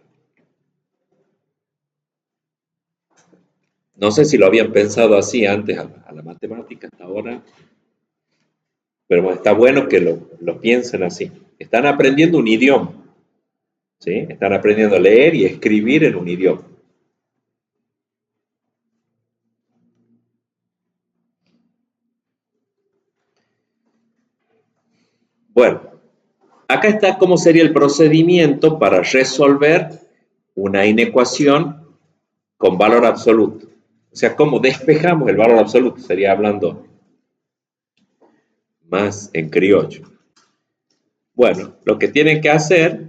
no sé si lo habían pensado así antes a la matemática hasta ahora, pero bueno, está bueno que lo piensen así. Están aprendiendo un idioma, ¿sí? Están aprendiendo a leer y escribir en un idioma. Bueno, acá está cómo sería el procedimiento para resolver una inecuación con valor absoluto. O sea, cómo despejamos el valor absoluto, sería hablando más en criollo. Bueno, lo que tienen que hacer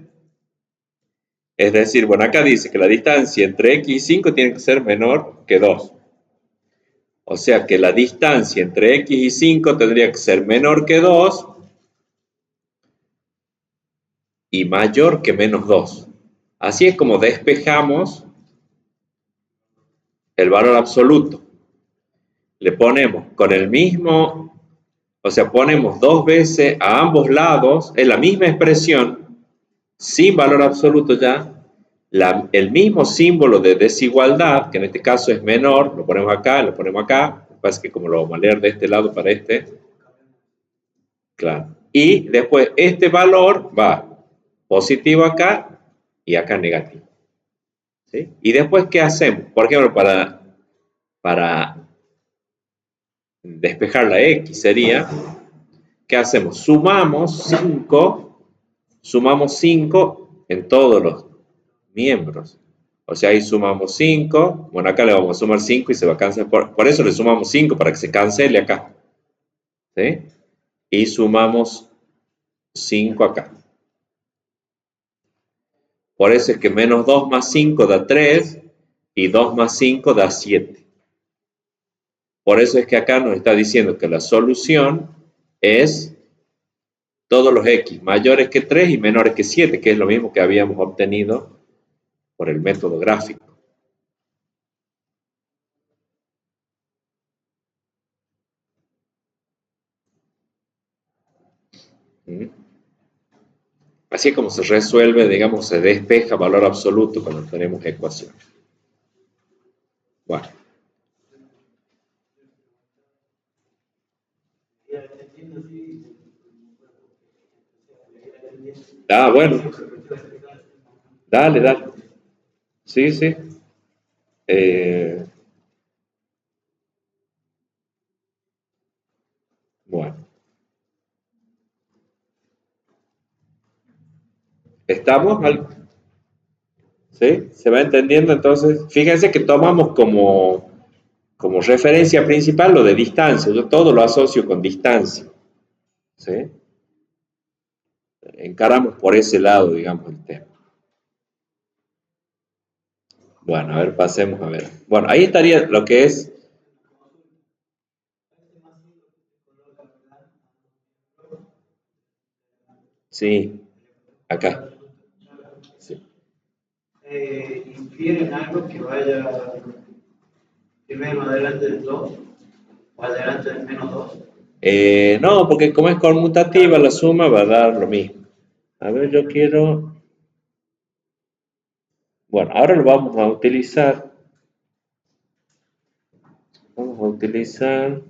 es decir, bueno, acá dice que la distancia entre x y 5 tiene que ser menor que 2. O sea que la distancia entre x y 5 tendría que ser menor que 2 y mayor que menos 2. Así es como despejamos el valor absoluto. Le ponemos con el mismo, o sea, ponemos dos veces a ambos lados, es la misma expresión, sin valor absoluto ya, el mismo símbolo de desigualdad, que en este caso es menor, lo ponemos acá, lo ponemos acá, lo que pasa es que como lo vamos a leer de este lado para este, claro. Y después este valor va positivo acá y acá negativo. ¿Sí? Y después, ¿qué hacemos? Por ejemplo, para despejar la x sería, ¿qué hacemos? Sumamos 5 en todos los miembros. O sea, ahí sumamos 5, bueno, acá le vamos a sumar 5 y se va a cancelar, por eso le sumamos 5 para que se cancele acá. ¿Sí? Y sumamos 5 acá. Por eso es que menos 2 más 5 da 3 y 2 más 5 da 7. Por eso es que acá nos está diciendo que la solución es todos los x mayores que 3 y menores que 7, que es lo mismo que habíamos obtenido por el método gráfico. ¿Mm? Así es como se resuelve, digamos, se despeja valor absoluto cuando tenemos ecuaciones. Bueno. Ah, bueno. Dale, dale. Sí, sí. Eh, bueno. ¿Estamos? ¿Sí? ¿Se va entendiendo? Entonces, fíjense que tomamos como referencia principal lo de distancia. Yo todo lo asocio con distancia. ¿Sí? Encaramos por ese lado, digamos, el tema. Bueno, a ver, pasemos a ver. Bueno, ahí estaría lo que es. Sí, acá. Sí. ¿Infieren algo que vaya primero adelante del 2 o adelante del menos 2? No, porque como es conmutativa, la suma va a dar lo mismo. A ver, yo quiero. Bueno, ahora lo vamos a utilizar. Vamos a utilizar.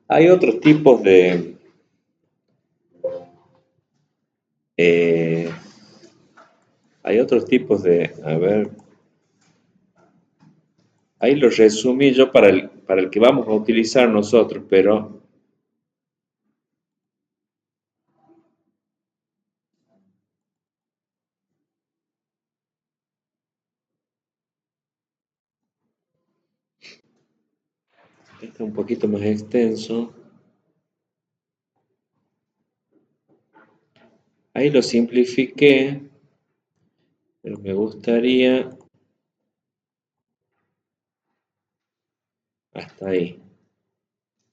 Hay otros tipos de. eh, hay otros tipos de. A ver. Ahí lo resumí yo para el que vamos a utilizar nosotros, pero. Este es un poquito más extenso. Ahí lo simplifiqué, pero me gustaría hasta ahí.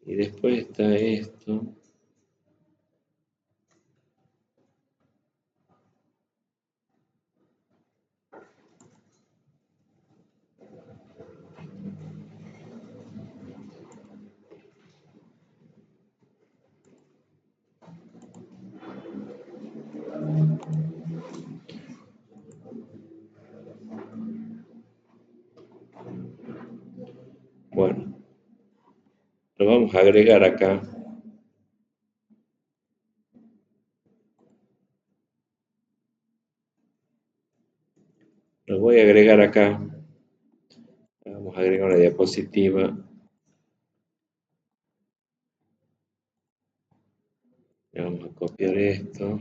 Y después está esto. Bueno, lo vamos a agregar acá. Lo voy a agregar acá. Vamos a agregar una diapositiva. Le vamos a copiar esto.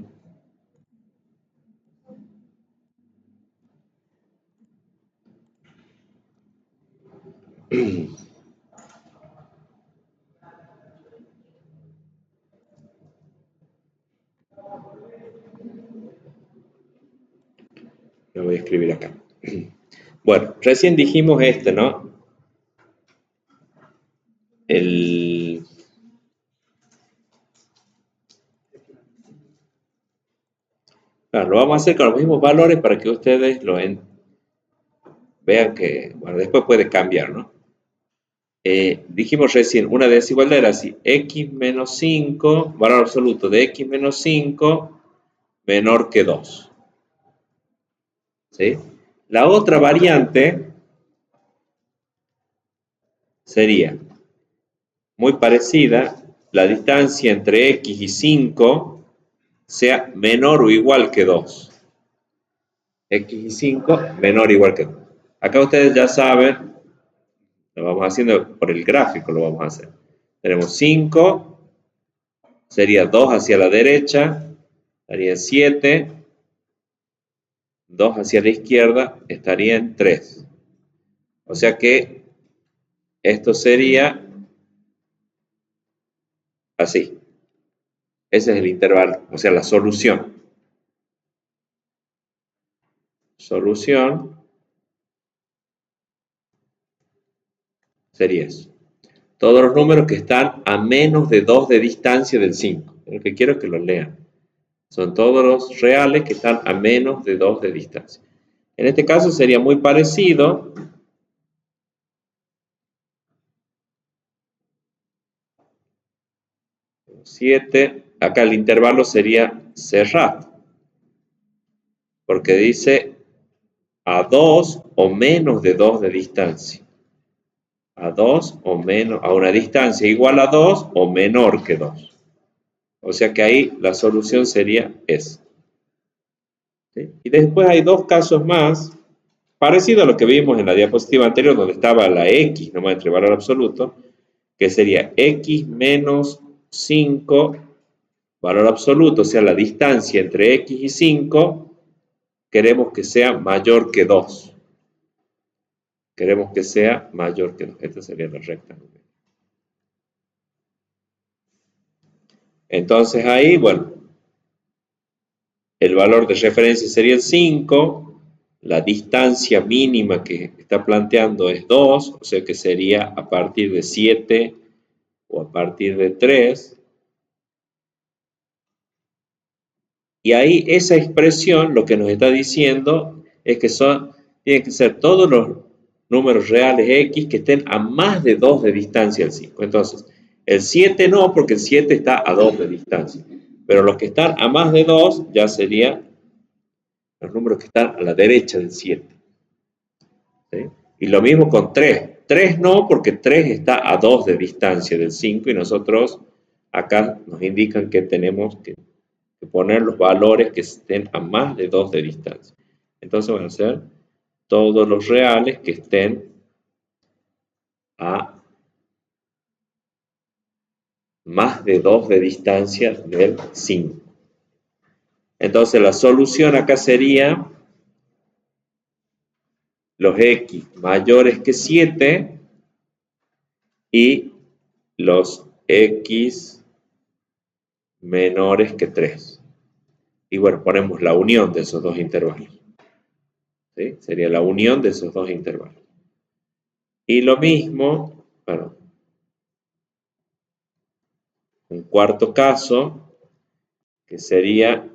Lo voy a escribir acá. Bueno, recién dijimos este, ¿no? El, claro, lo vamos a hacer con los mismos valores para que ustedes vean que, bueno, después puede cambiar, ¿no? Dijimos recién, una desigualdad era así, x menos 5, valor absoluto de x menos 5 menor que 2. ¿Sí? La otra variante sería muy parecida, la distancia entre x y 5 sea menor o igual que 2. X y 5 menor o igual que 2. Acá ustedes ya saben, lo vamos haciendo por el gráfico, lo vamos a hacer. Tenemos 5, sería 2 hacia la derecha, estaría 7, 2 hacia la izquierda, estaría en 3. O sea que esto sería así. Ese es el intervalo, o sea, la solución. Solución sería eso. Todos los números que están a menos de 2 de distancia del 5. Lo que quiero es que los lean. Son todos los reales que están a menos de 2 de distancia. En este caso sería muy parecido. 7. Acá el intervalo sería cerrado. Porque dice a 2 o menos de 2 de distancia. A 2 o menos, a una distancia igual a 2 o menor que 2. O sea que ahí la solución sería esa. ¿Sí? Y después hay dos casos más, parecido a lo que vimos en la diapositiva anterior, donde estaba la x, nomás entre valor absoluto, que sería x menos 5, valor absoluto, o sea, la distancia entre x y 5, queremos que sea mayor que 2. Queremos que sea mayor que 2. Esta sería la recta numérica. Entonces ahí, bueno, el valor de referencia sería el 5, la distancia mínima que está planteando es 2, o sea que sería a partir de 7 o a partir de 3. Y ahí esa expresión lo que nos está diciendo es que tienen que ser todos los números reales x que estén a más de 2 de distancia del 5. Entonces, el 7 no, porque el 7 está a 2 de distancia. Pero los que están a más de 2 ya serían los números que están a la derecha del 7. ¿Sí? Y lo mismo con 3. 3 no, porque 3 está a 2 de distancia del 5 y nosotros acá nos indican que tenemos que poner los valores que estén a más de 2 de distancia. Entonces van a ser todos los reales que estén a más de 2 de distancia del 5. Entonces la solución acá sería los x mayores que 7 y los x menores que 3. Y bueno, ponemos la unión de esos dos intervalos. ¿Sí? Sería la unión de esos dos intervalos. Y lo mismo, bueno, un cuarto caso, que sería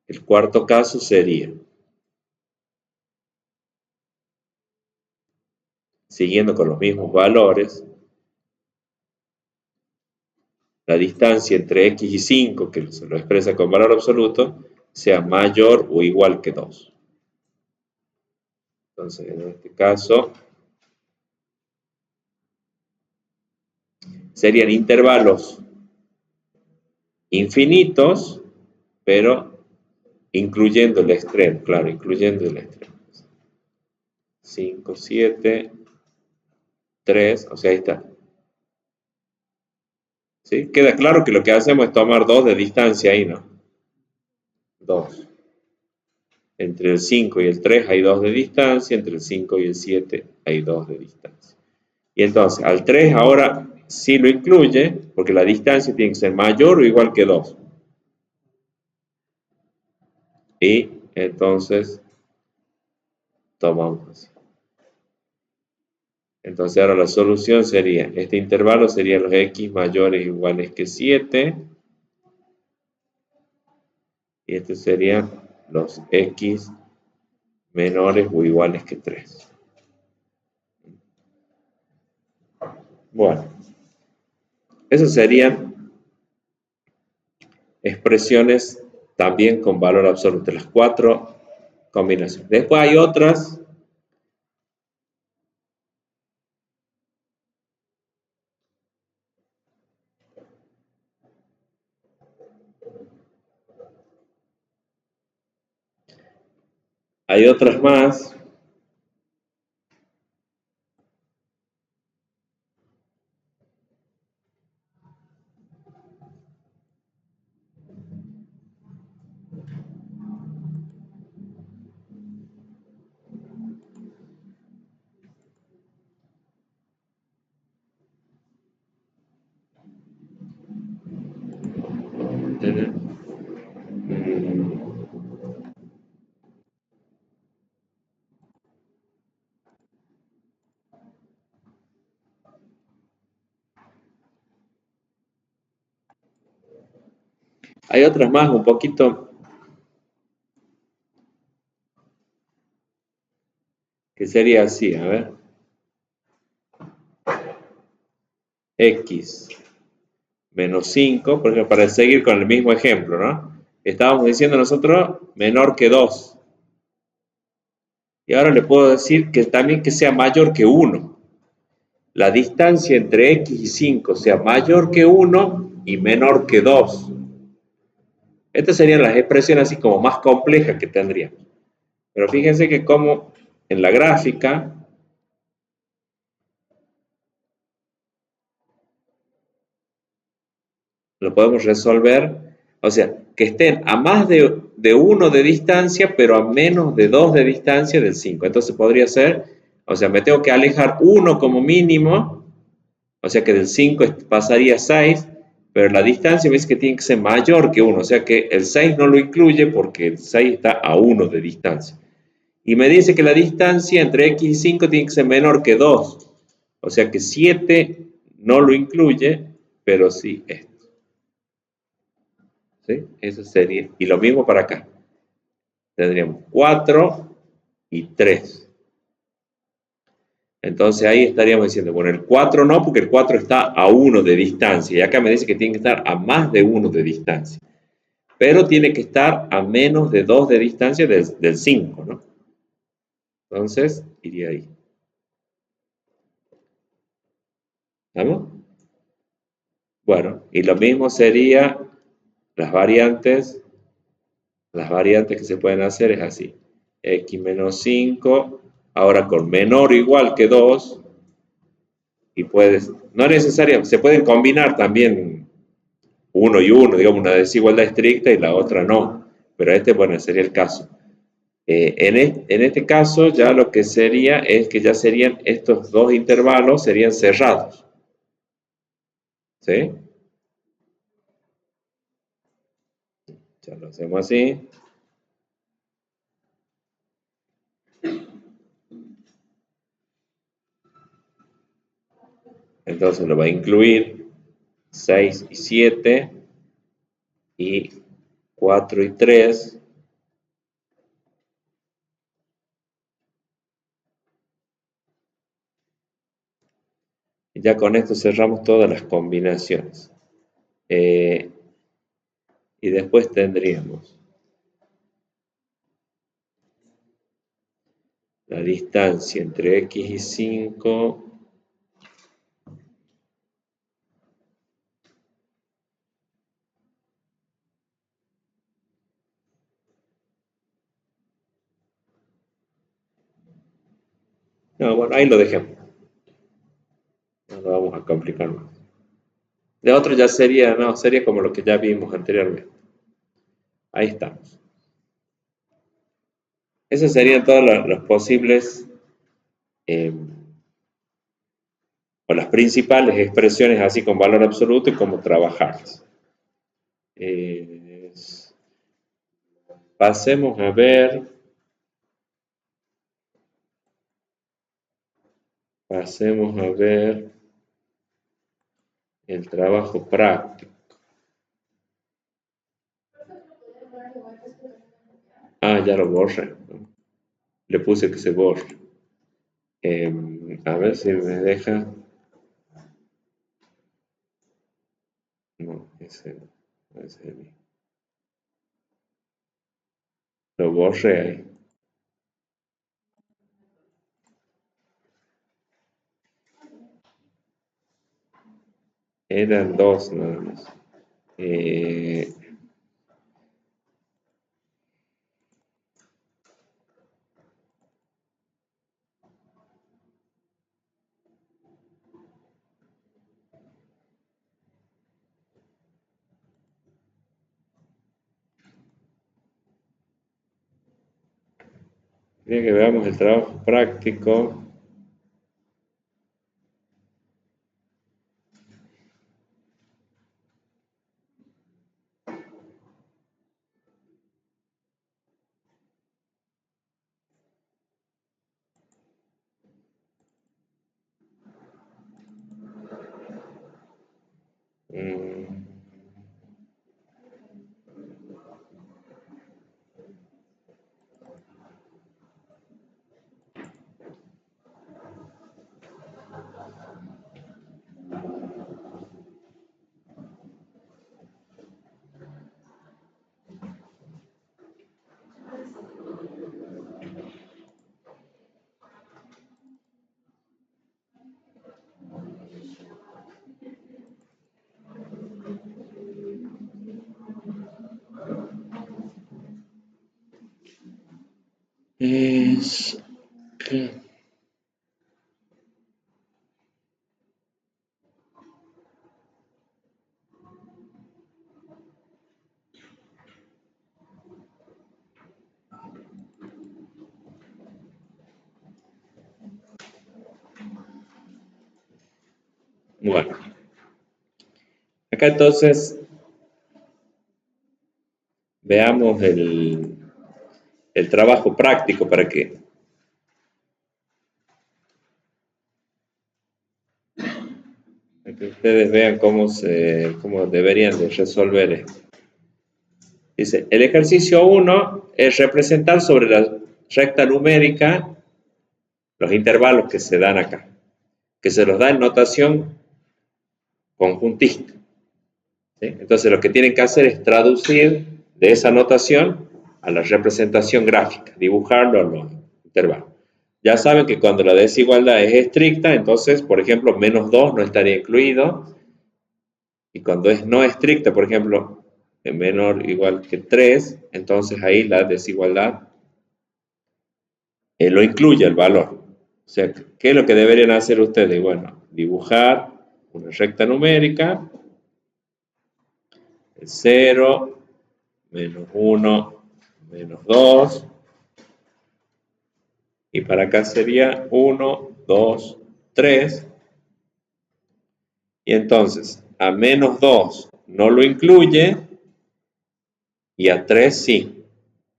el cuarto caso sería, siguiendo con los mismos valores, la distancia entre x y 5, que se lo expresa con valor absoluto, sea mayor o igual que 2. Entonces, en este caso, serían intervalos infinitos, pero incluyendo el extremo, claro, incluyendo el extremo. 5, 7, 3, o sea, ahí está. ¿Sí? Queda claro que lo que hacemos es tomar 2 de distancia ahí, ¿no? 2. Entre el 5 y el 3 hay 2 de distancia, entre el 5 y el 7 hay 2 de distancia. Y entonces, al 3 ahora sí lo incluye, porque la distancia tiene que ser mayor o igual que 2. Y entonces, tomamos así. Entonces ahora la solución sería, este intervalo sería los x mayores o iguales que 7. Y este serían los x menores o iguales que 3. Bueno, esas serían expresiones también con valor absoluto, las 4 combinaciones. Después hay otras. Hay otras más. Hay otras más un poquito que sería así, a ver. X menos 5, por ejemplo, para seguir con el mismo ejemplo, ¿no? Estábamos diciendo nosotros menor que 2. Y ahora le puedo decir que también que sea mayor que 1. La distancia entre x y 5 sea mayor que 1 y menor que 2. Estas serían las expresiones así como más complejas que tendríamos. Pero fíjense que como en la gráfica lo podemos resolver, o sea, que estén a más de 1 de distancia, pero a menos de 2 de distancia del 5. Entonces podría ser, o sea, me tengo que alejar 1 como mínimo, o sea que del 5 pasaría 6, pero la distancia me dice que tiene que ser mayor que 1, o sea que el 6 no lo incluye porque el 6 está a 1 de distancia. Y me dice que la distancia entre x y 5 tiene que ser menor que 2, o sea que 7 no lo incluye, pero sí esto. ¿Sí? Eso sería. Y lo mismo para acá. Tendríamos 4 y 3. Entonces ahí estaríamos diciendo, bueno, el 4 no, porque el 4 está a 1 de distancia. Y acá me dice que tiene que estar a más de 1 de distancia. Pero tiene que estar a menos de 2 de distancia del 5, ¿no? Entonces, iría ahí. ¿Estamos? Bueno, y lo mismo sería las variantes. Las variantes que se pueden hacer es así. X menos 5, ahora con menor o igual que 2, y puedes, no es necesario, se pueden combinar también uno y uno, digamos, una desigualdad estricta y la otra no, pero este, bueno, sería el caso. En este caso ya lo que sería es que ya serían estos dos intervalos, serían cerrados. ¿Sí? Ya lo hacemos así. Entonces lo va a incluir 6 y 7 y 4 y 3. Y ya con esto cerramos todas las combinaciones. Y después tendríamos la distancia entre x y 5. No, bueno, ahí lo dejemos. No lo vamos a complicar más. De otro ya sería, no, sería como lo que ya vimos anteriormente. Ahí estamos. Esos serían todos los posibles o las principales expresiones así con valor absoluto y cómo trabajarlas. Pasemos a ver. Pasemos a ver el trabajo práctico. Ah, ya lo borré. Le puse que se borre. A ver si me deja. No, ese no. Ese es el mío. Lo borré ahí. Eran dos nada más. Quería que veamos el trabajo práctico. Mm, es... Bueno, acá entonces veamos el trabajo práctico para que ustedes vean cómo deberían de resolver esto. Dice, el ejercicio 1 es representar sobre la recta numérica los intervalos que se dan acá, que se los da en notación conjuntista. ¿Sí? Entonces lo que tienen que hacer es traducir de esa notación a la representación gráfica, dibujarlo a los intervalos. Ya saben que cuando la desigualdad es estricta, entonces, por ejemplo, menos 2 no estaría incluido. Y cuando es no estricta, por ejemplo, menor o igual que 3, entonces ahí la desigualdad lo incluye el valor. O sea, ¿qué es lo que deberían hacer ustedes? Bueno, dibujar una recta numérica, 0, menos 1, menos 2, y para acá sería 1, 2, 3, y entonces a menos 2 no lo incluye, y a 3 sí.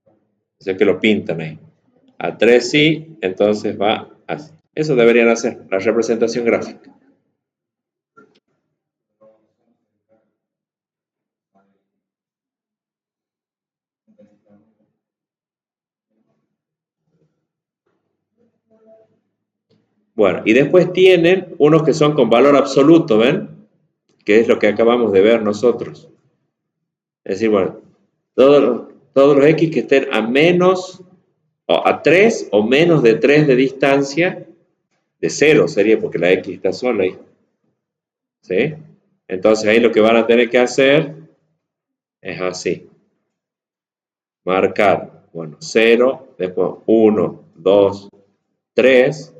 O sea que lo pintan ahí. A 3 sí, entonces va así. Eso deberían hacer, la representación gráfica. Bueno, y después tienen unos que son con valor absoluto, ¿ven? Que es lo que acabamos de ver nosotros. Es decir, bueno, todos los x que estén a menos, o a 3 o menos de 3 de distancia, de 0 sería porque la x está sola ahí. ¿Sí? Entonces ahí lo que van a tener que hacer es así. Marcar, bueno, 0, después 1, 2, 3,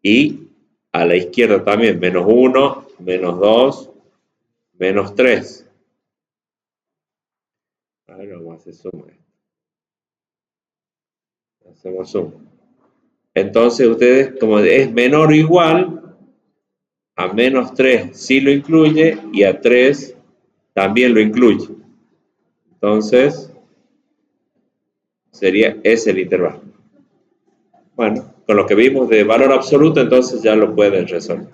y a la izquierda también, menos 1, menos 2, menos 3. A ver, vamos a hacer suma. Hacemos suma. Entonces ustedes, como es menor o igual, a menos 3 sí lo incluye y a 3 también lo incluye. Entonces, sería ese el intervalo. Bueno, con lo que vimos de valor absoluto, entonces ya lo pueden resolver.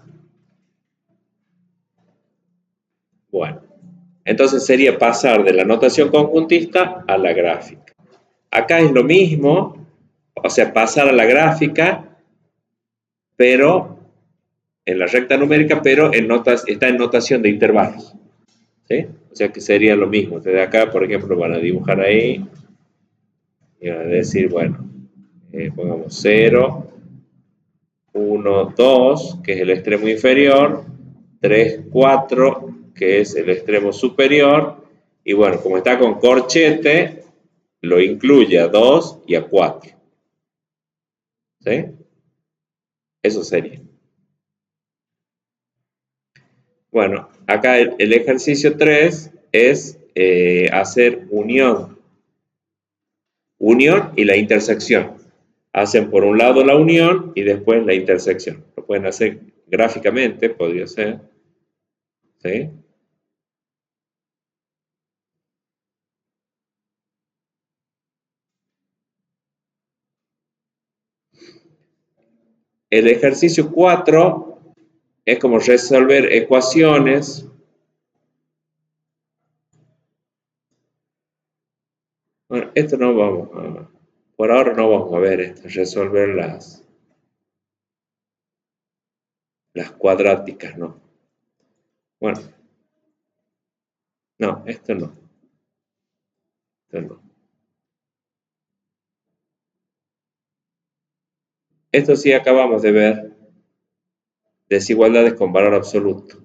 Bueno, entonces sería pasar de la notación conjuntista a la gráfica. Acá es lo mismo, o sea, pasar a la gráfica, pero en la recta numérica, pero está en notación de intervalos. ¿Sí? O sea que sería lo mismo. Desde acá, por ejemplo, van a dibujar ahí y van a decir, bueno, pongamos 0, 1, 2, que es el extremo inferior, 3, 4, que es el extremo superior, y bueno, como está con corchete, lo incluye a 2 y a 4. ¿Sí? Eso sería. Bueno, acá el ejercicio 3 es hacer unión y la intersección. Hacen por un lado la unión y después la intersección. Lo pueden hacer gráficamente, podría ser. ¿Sí? El ejercicio 4 es como resolver ecuaciones. Bueno, esto no vamos a... Por ahora no vamos a ver esto, resolver las cuadráticas, ¿no? Bueno, no, esto no. Esto no. Esto sí acabamos de ver desigualdades con valor absoluto.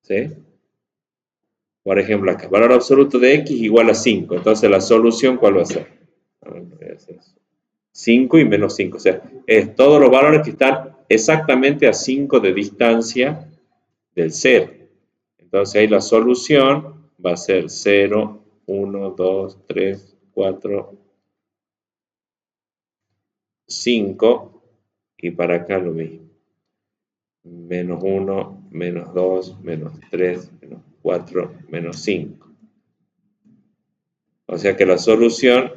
¿Sí? Por ejemplo, acá, valor absoluto de x igual a 5. Entonces, la solución, ¿cuál va a ser? 5 y menos 5. O sea, es todos los valores que están exactamente a 5 de distancia del 0. Entonces ahí la solución va a ser 0, 1, 2, 3, 4, 5 y para acá lo mismo. Menos 1, menos 2, menos 3, menos 4, menos 5. O sea que la solución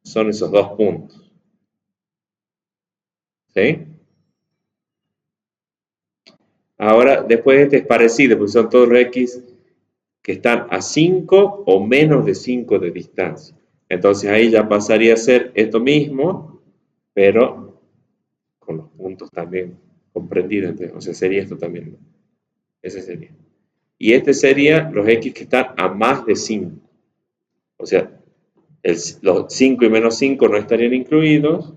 son esos dos puntos. ¿Sí? Ahora, después este es parecido, porque son todos los x que están a 5 o menos de 5 de distancia. Entonces ahí ya pasaría a ser esto mismo, pero con los puntos también comprendidos. O sea, sería esto también, ¿no? Ese sería. Y este sería los x que están a más de 5. O sea, los 5 y menos 5 no estarían incluidos.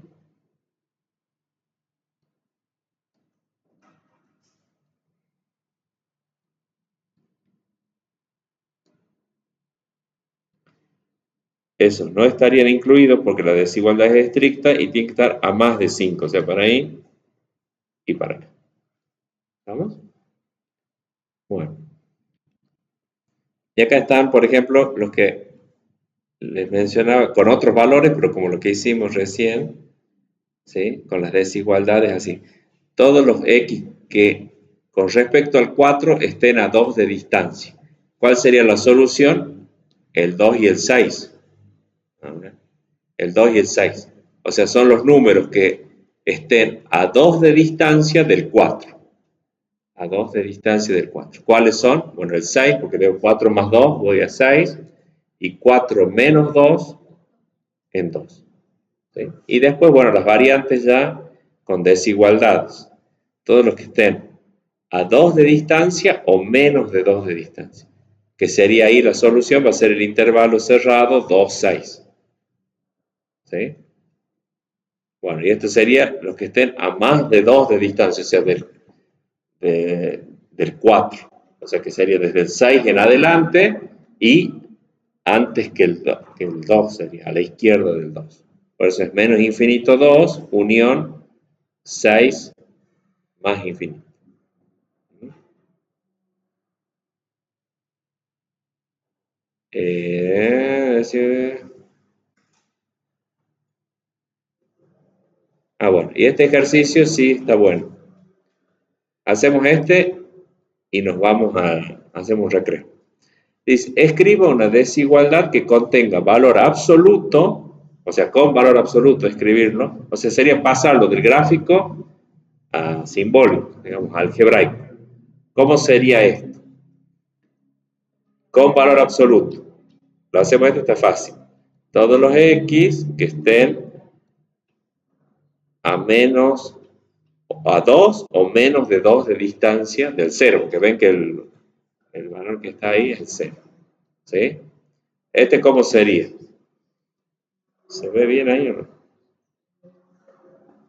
Esos no estarían incluidos porque la desigualdad es estricta y tiene que estar a más de 5. O sea, para ahí y para acá. ¿Estamos? Bueno. Y acá están, por ejemplo, los que les mencionaba con otros valores, pero como lo que hicimos recién, ¿sí? Con las desigualdades así. Todos los x que con respecto al 4 estén a 2 de distancia. ¿Cuál sería la solución? El 2 y el 6. El 2 y el 6. O sea, son los números que estén a 2 de distancia del 4. A 2 de distancia del 4. ¿Cuáles son? Bueno, el 6, porque tengo 4 más 2, voy a 6. Y 4 menos 2 en 2. ¿Sí? Y después, bueno, las variantes ya con desigualdades. Todos los que estén a 2 de distancia o menos de 2 de distancia. Que sería ahí la solución, va a ser el intervalo cerrado 2, 6. ¿Sí? Bueno, y esto sería los que estén a más de 2 de distancia, o sea, del 4. O sea, que sería desde el 6 en adelante y antes que el 2 sería, a la izquierda del 2. Por eso es menos infinito 2, unión 6 más infinito. Bueno, y este ejercicio sí está bueno. Hacemos este y nos vamos hacemos un recreo. Dice, escriba una desigualdad que contenga valor absoluto, o sea, con valor absoluto escribirlo, o sea, sería pasarlo del gráfico a simbólico, digamos, algebraico. ¿Cómo sería esto? Con valor absoluto. Lo hacemos esto, está fácil. Todos los x que estén a 2 o menos de 2 de distancia del 0, porque ven que el valor que está ahí es el 0. ¿Sí? ¿Este cómo sería? ¿Se ve bien ahí o no?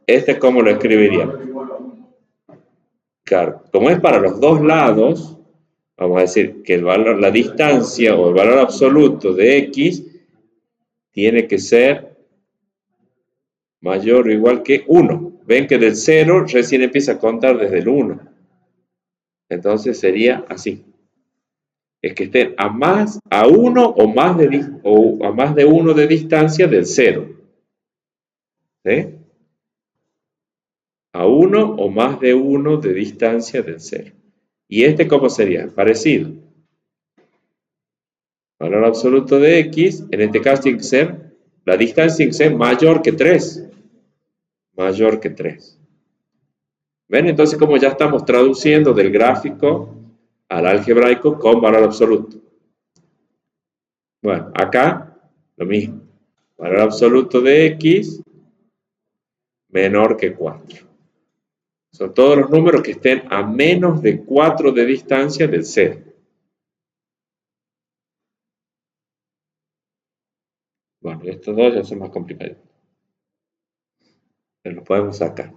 ¿Este cómo lo escribiríamos? Claro, como es para los dos lados, vamos a decir que la distancia o el valor absoluto de x tiene que ser mayor o igual que 1. Ven que del 0 recién empieza a contar desde el 1. Entonces sería así. Es que estén a 1 o más de 1 de distancia del 0. ¿Sí? A 1 o más de 1 de distancia del 0. ¿Y este cómo sería? Parecido. Valor absoluto de x, en este caso tiene que ser, la distancia tiene que ser mayor que 3. Mayor que 3. ¿Ven? Entonces, como ya estamos traduciendo del gráfico al algebraico con valor absoluto. Bueno, acá lo mismo. Valor absoluto de x menor que 4. Son todos los números que estén a menos de 4 de distancia del 0. Bueno, y estos dos ya son más complicados. Pero los podemos sacar.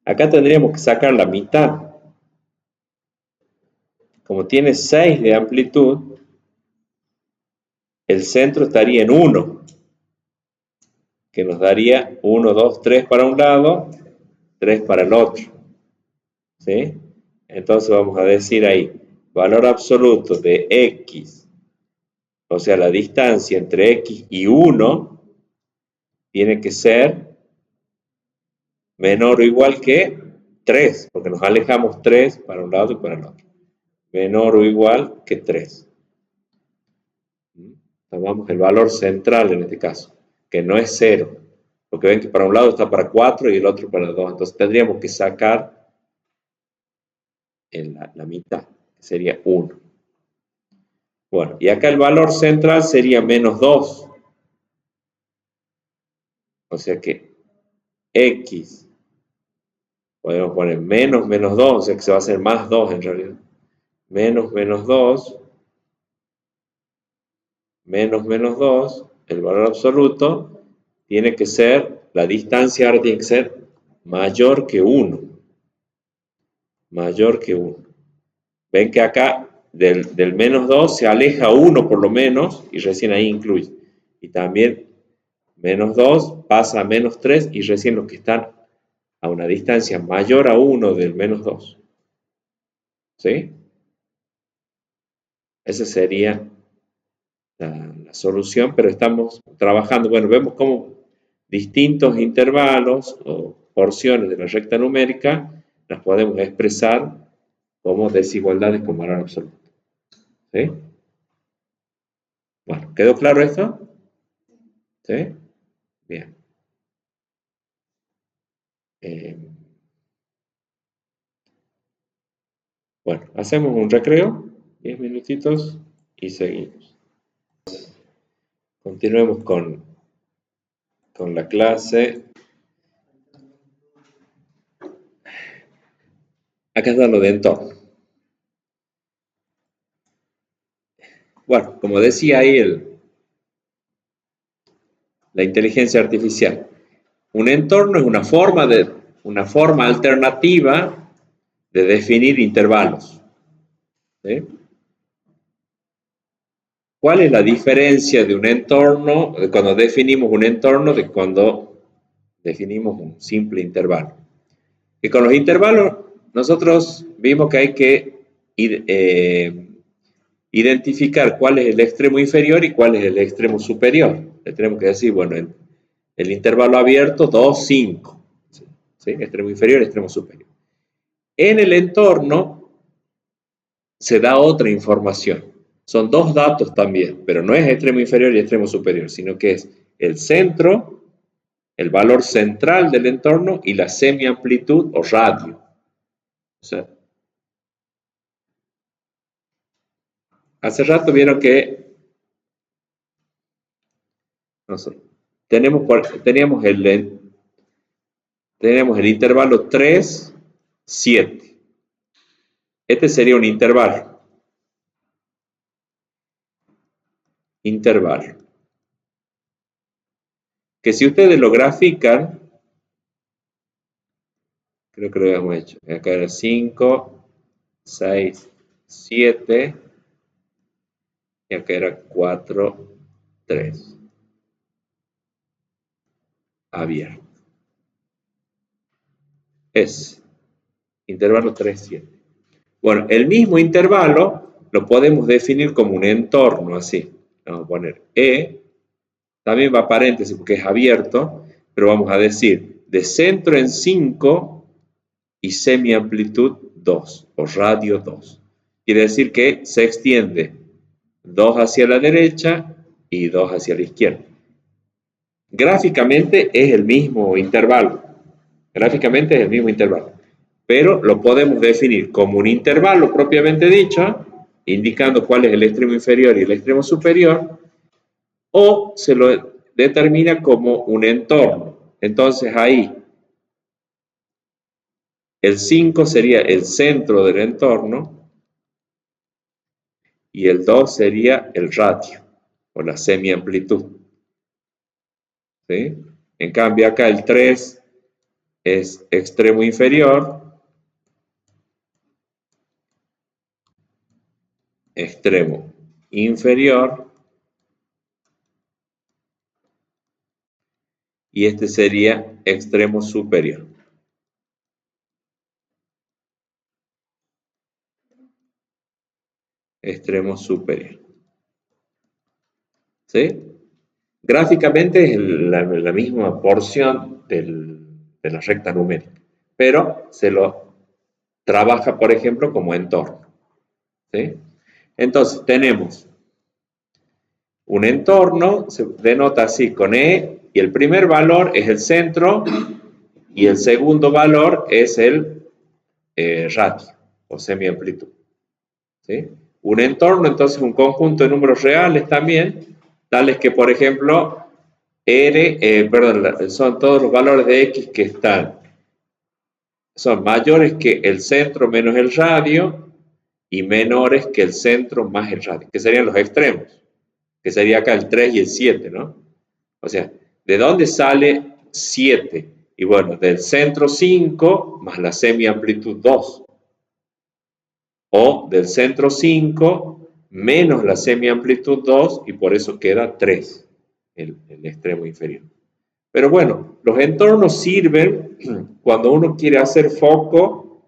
Acá tendríamos que sacar la mitad. Como tiene 6 de amplitud, el centro estaría en 1. que nos daría 1, 2, 3 para un lado, 3 para el otro. ¿Sí? Entonces vamos a decir ahí, valor absoluto de x, o sea, la distancia entre x y 1, tiene que ser menor o igual que 3, porque nos alejamos 3 para un lado y para el otro. Menor o igual que 3. Tomamos el valor central en este caso, que no es 0, porque ven que para un lado está para 4 y el otro para 2, entonces tendríamos que sacar la mitad, que sería 1. Bueno, y acá el valor central sería menos 2, o sea que x, podemos poner menos 2, o sea que se va a hacer más 2 en realidad, menos 2, menos 2, el valor absoluto, tiene que ser, la distancia ahora tiene que ser mayor que 1. Mayor que 1. Ven que acá del menos 2 se aleja 1 por lo menos y recién ahí incluye. Y también menos 2 pasa a menos 3 y recién los que están a una distancia mayor a 1 del menos 2. ¿Sí? Esa sería la solución, pero estamos trabajando, bueno, vemos cómo distintos intervalos o porciones de la recta numérica las podemos expresar como desigualdades con valor absoluto. ¿Sí? Bueno, ¿quedó claro esto? ¿Sí? Bien. Bueno, hacemos un recreo, 10 minutitos y seguimos. Continuemos con la clase. Acá está lo de entorno. Bueno, como decía ahí la inteligencia artificial, un entorno es una forma alternativa de definir intervalos. ¿Sí? ¿Cuál es la diferencia de un entorno, de cuando definimos un entorno, de cuando definimos un simple intervalo? Y con los intervalos nosotros vimos que hay que identificar cuál es el extremo inferior y cuál es el extremo superior. Le tenemos que decir, bueno, el intervalo abierto 2, 5. ¿Sí? Extremo inferior, extremo superior. En el entorno se da otra información. Son dos datos también, pero no es extremo inferior y extremo superior, sino que es el centro, el valor central del entorno y la semiamplitud o radio. O sea, hace rato vieron que teníamos el intervalo 3, 7. Este sería un intervalo. Que si ustedes lo grafican, creo que lo habíamos hecho. Acá era 5, 6, 7. Y acá era 4, 3. Abierto. Es intervalo 3, 7. Bueno, el mismo intervalo lo podemos definir como un entorno, así. Vamos a poner E. También va paréntesis porque es abierto, pero vamos a decir de centro en 5 y semiamplitud 2 o radio 2. Quiere decir que se extiende 2 hacia la derecha y 2 hacia la izquierda. Gráficamente es el mismo intervalo. Gráficamente es el mismo intervalo. Pero lo podemos definir como un intervalo propiamente dicho, indicando cuál es el extremo inferior y el extremo superior, o se lo determina como un entorno. Entonces ahí el 5 sería el centro del entorno y el 2 sería el radio o la semiamplitud. ¿Sí? En cambio acá el 3 es extremo inferior, extremo inferior y este sería extremo superior. Extremo superior. ¿Sí? Gráficamente es la misma porción de la recta numérica, pero se lo trabaja, por ejemplo, como entorno. ¿Sí? Entonces, tenemos un entorno, se denota así con E, y el primer valor es el centro, y el segundo valor es el radio, o semiamplitud. ¿Sí? Un entorno, entonces, un conjunto de números reales también, tales que, por ejemplo, son todos los valores de X que son mayores que el centro menos el radio y menores que el centro más el radio, que serían los extremos, que sería acá el 3 y el 7, ¿no? O sea, ¿de dónde sale 7? Y bueno, del centro 5 más la semiamplitud 2. O del centro 5 menos la semiamplitud 2 y por eso queda 3, el extremo inferior. Pero bueno, los entornos sirven cuando uno quiere hacer foco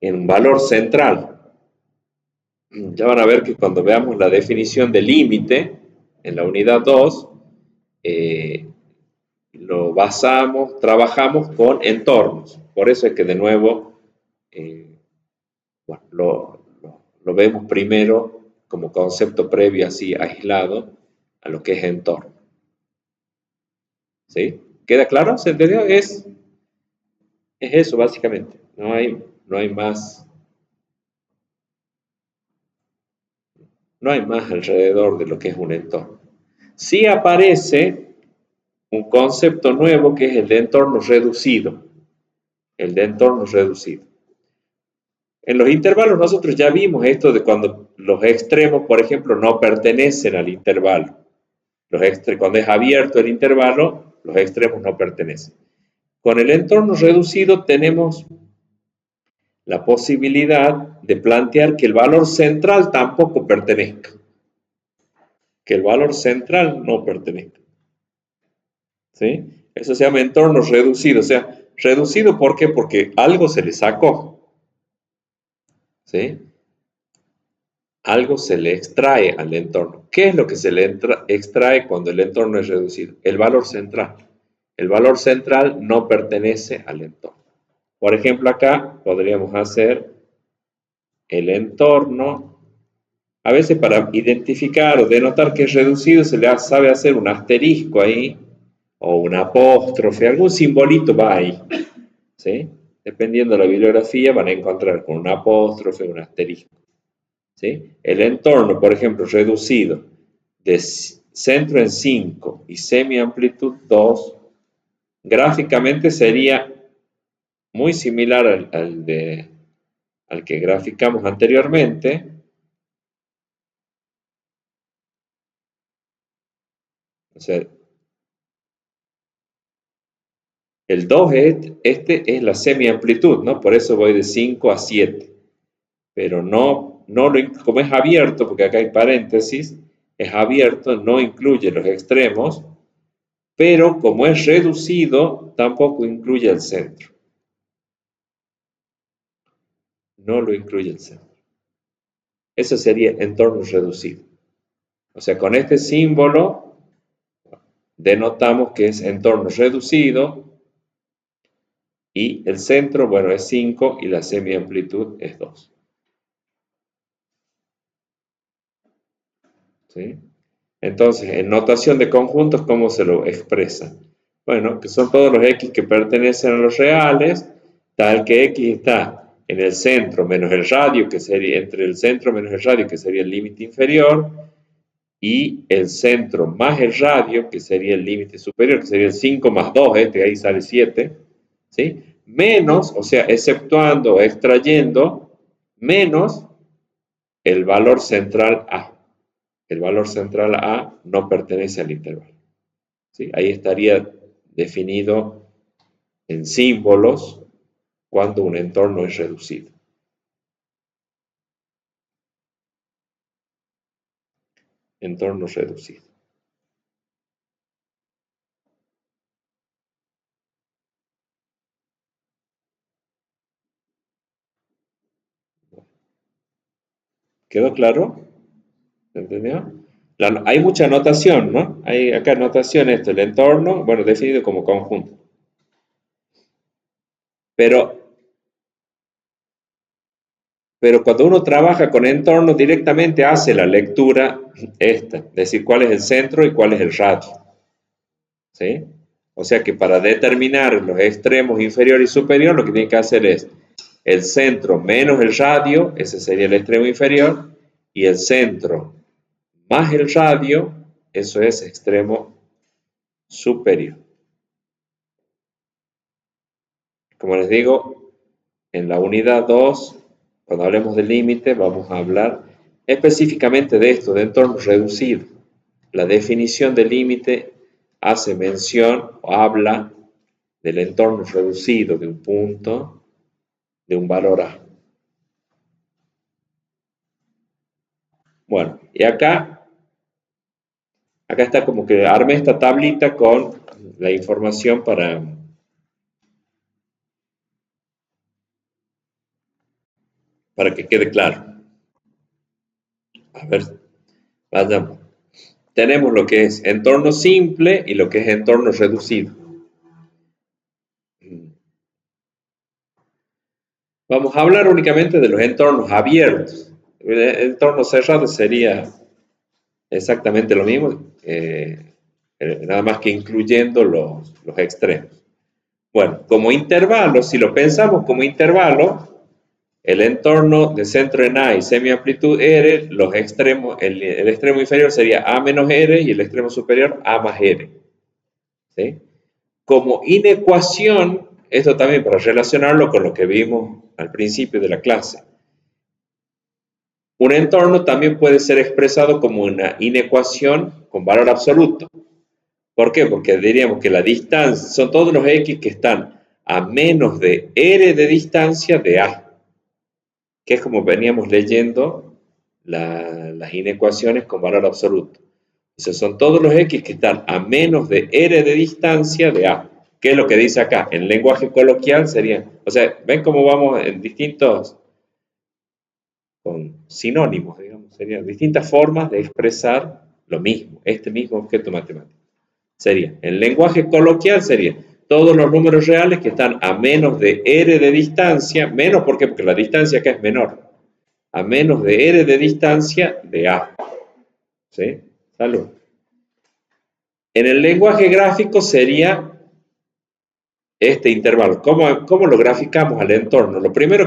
en un valor central. Ya van a ver que cuando veamos la definición de límite en la unidad 2, trabajamos con entornos. Por eso es que de nuevo bueno, lo vemos primero como concepto previo así aislado a lo que es entorno. ¿Sí? ¿Queda claro? ¿Se entendió? Es eso básicamente. No hay más. No hay más alrededor de lo que es un entorno. Sí aparece un concepto nuevo que es el de entorno reducido. El de entorno reducido. En los intervalos nosotros ya vimos esto de cuando los extremos, por ejemplo, no pertenecen al intervalo. Cuando es abierto el intervalo, los extremos no pertenecen. Con el entorno reducido tenemos la posibilidad de plantear que el valor central tampoco pertenezca. Que el valor central no pertenezca. ¿Sí? Eso se llama entorno reducido. O sea, reducido ¿por qué? Porque algo se le sacó. ¿Sí? Algo se le extrae al entorno. ¿Qué es lo que se le extrae cuando el entorno es reducido? El valor central. El valor central no pertenece al entorno. Por ejemplo, acá podríamos hacer el entorno. A veces para identificar o denotar que es reducido se le sabe hacer un asterisco ahí o un apóstrofe, algún simbolito va ahí. ¿Sí? Dependiendo de la bibliografía van a encontrar con un apóstrofe, un asterisco. ¿Sí? El entorno, por ejemplo, reducido de centro en 5 y semiamplitud 2, gráficamente sería muy similar al que graficamos anteriormente. O sea, el 2 es la semiamplitud, ¿no? Por eso voy de 5 a 7. Pero como es abierto, porque acá hay paréntesis, es abierto, no incluye los extremos, pero como es reducido, tampoco incluye el centro. No lo incluye el centro. Eso sería entorno reducido. O sea, con este símbolo denotamos que es entorno reducido y el centro, bueno, es 5 y la semiamplitud es 2. ¿Sí? Entonces, en notación de conjuntos, ¿cómo se lo expresa? Bueno, que son todos los X que pertenecen a los reales, tal que X está en el centro menos el radio, que sería entre el centro menos el radio, que sería el límite inferior, y el centro más el radio, que sería el límite superior, que sería el 5 más 2, que ahí sale 7, ¿sí? Menos, o sea, exceptuando o extrayendo, menos el valor central A. El valor central A no pertenece al intervalo. ¿Sí? Ahí estaría definido en símbolos cuando un entorno es reducido. Entorno reducido. ¿Quedó claro? ¿Se entendió? Hay mucha anotación, ¿no? Hay acá anotación esto, el entorno, bueno, definido como conjunto. Pero cuando uno trabaja con entorno, directamente hace la lectura esta, es decir, cuál es el centro y cuál es el radio. ¿Sí? O sea que para determinar los extremos inferior y superior, lo que tiene que hacer es el centro menos el radio, ese sería el extremo inferior, y el centro más el radio, eso es extremo superior. Como les digo, en la unidad 2, cuando hablemos del límite, vamos a hablar específicamente de esto, de entorno reducido. La definición del límite hace mención o habla del entorno reducido de un punto, de un valor A. Bueno, y acá está como que armé esta tablita con la información para que quede claro. A ver, vayamos. Tenemos lo que es entorno simple y lo que es entorno reducido. Vamos a hablar únicamente de los entornos abiertos. El entorno cerrado sería exactamente lo mismo, nada más que incluyendo los extremos. Bueno, como intervalo, si lo pensamos como intervalo, el entorno de centro en A y semiamplitud R, los extremos, el extremo inferior sería A menos R y el extremo superior A más R. ¿Sí? Como inecuación, esto también para relacionarlo con lo que vimos al principio de la clase. Un entorno también puede ser expresado como una inecuación con valor absoluto. ¿Por qué? Porque diríamos que la distancia, son todos los x que están a menos de r de distancia de A, que es como veníamos leyendo las inecuaciones con valor absoluto. Entonces son todos los x que están a menos de r de distancia de A. ¿Qué es lo que dice acá? En lenguaje coloquial sería, o sea, ven cómo vamos en distintos, con sinónimos, digamos, serían distintas formas de expresar lo mismo, este mismo objeto matemático. Sería, en lenguaje coloquial sería todos los números reales que están a menos de r de distancia, menos ¿por qué? Porque la distancia acá es menor, a menos de r de distancia de A. ¿Sí? Salud. En el lenguaje gráfico sería este intervalo. ¿Cómo lo graficamos al entorno? Lo primero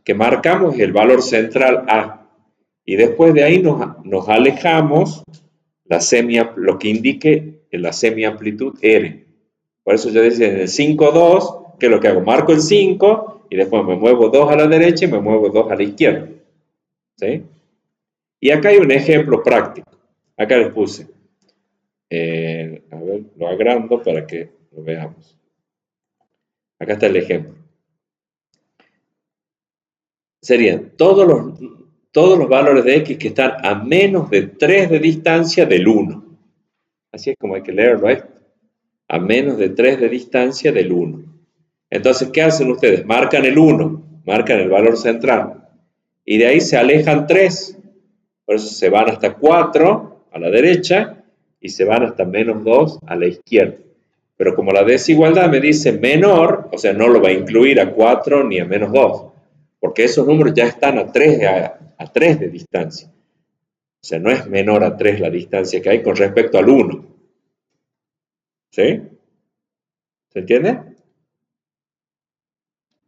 que marcamos es el valor central A. Y después de ahí nos alejamos lo que indique la semiamplitud R. Por eso yo decía en el 5, 2, ¿qué es lo que hago? Marco el 5 y después me muevo 2 a la derecha y me muevo 2 a la izquierda. ¿Sí? Y acá hay un ejemplo práctico. Acá les puse. A ver, lo agrando para que lo veamos. Acá está el ejemplo. Serían todos los valores de x que están a menos de 3 de distancia del 1. Así es como hay que leerlo esto. A menos de 3 de distancia del 1. Entonces, ¿qué hacen ustedes? Marcan el 1, marcan el valor central. Y de ahí se alejan 3. Por eso se van hasta 4 a la derecha y se van hasta menos 2 a la izquierda. Pero como la desigualdad me dice menor, o sea, no lo va a incluir a 4 ni a menos 2. Porque esos números ya están a 3 de distancia. O sea, no es menor a 3 la distancia que hay con respecto al 1. ¿Sí? ¿Se entiende?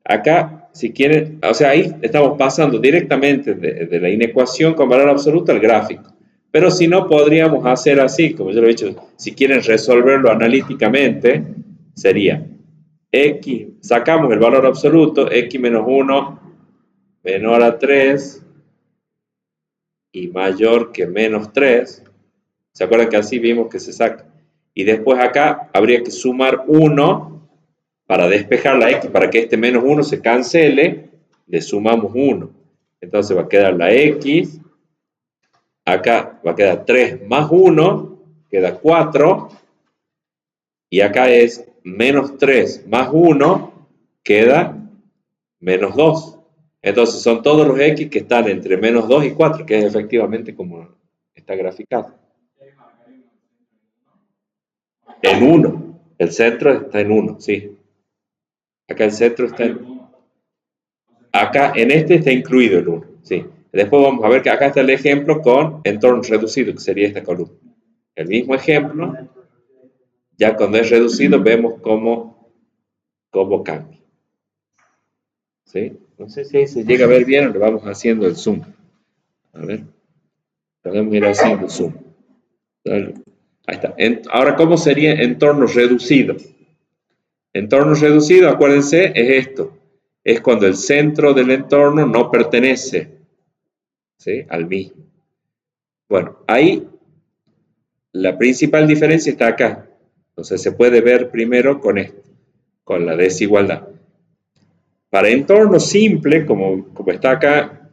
Acá, si quieren, o sea, ahí estamos pasando directamente de la inecuación con valor absoluto al gráfico. Pero si no, podríamos hacer así, como yo lo he dicho, si quieren resolverlo analíticamente, sería x, sacamos el valor absoluto, x menos 1 menor a 3 y mayor que menos 3. ¿Se acuerdan que así vimos que se saca? Y después acá habría que sumar 1 para despejar la x, para que este menos 1 se cancele, le sumamos 1. Entonces va a quedar la x, acá va a quedar 3 más 1, queda 4, y acá es menos 3 más 1, queda menos 2. Entonces son todos los x que están entre menos 2 y 4, que es efectivamente como está graficado. En 1. El centro está en 1, sí. Acá el centro está en... Acá en este está incluido el 1, sí. Después vamos a ver que acá está el ejemplo con entorno reducido, que sería esta columna. El mismo ejemplo, ya cuando es reducido vemos cómo cambia. ¿Sí? No sé si ahí se llega a ver bien o le vamos haciendo el zoom. A ver, podemos ir haciendo el zoom. Ahí está. Ahora, ¿cómo sería entorno reducido? Entorno reducido, acuérdense, es esto. Es cuando el centro del entorno no pertenece, ¿sí?, al mismo. Bueno, ahí la principal diferencia está acá. Entonces se puede ver primero con esto, con la desigualdad. Para entorno simple, como está acá,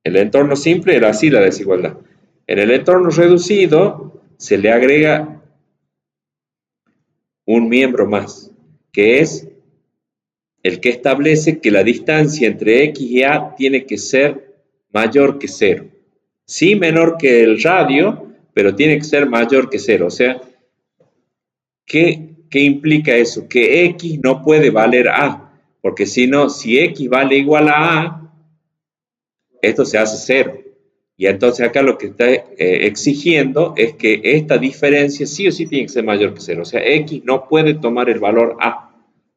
el entorno simple era así la desigualdad. En el entorno reducido se le agrega un miembro más, que es el que establece que la distancia entre x y a tiene que ser mayor que 0. Sí menor que el radio, pero tiene que ser mayor que 0. O sea, ¿qué implica eso? Que x no puede valer a, porque si no, si x vale igual a, esto se hace 0. Y entonces acá lo que está exigiendo es que esta diferencia sí o sí tiene que ser mayor que 0. O sea, x no puede tomar el valor a,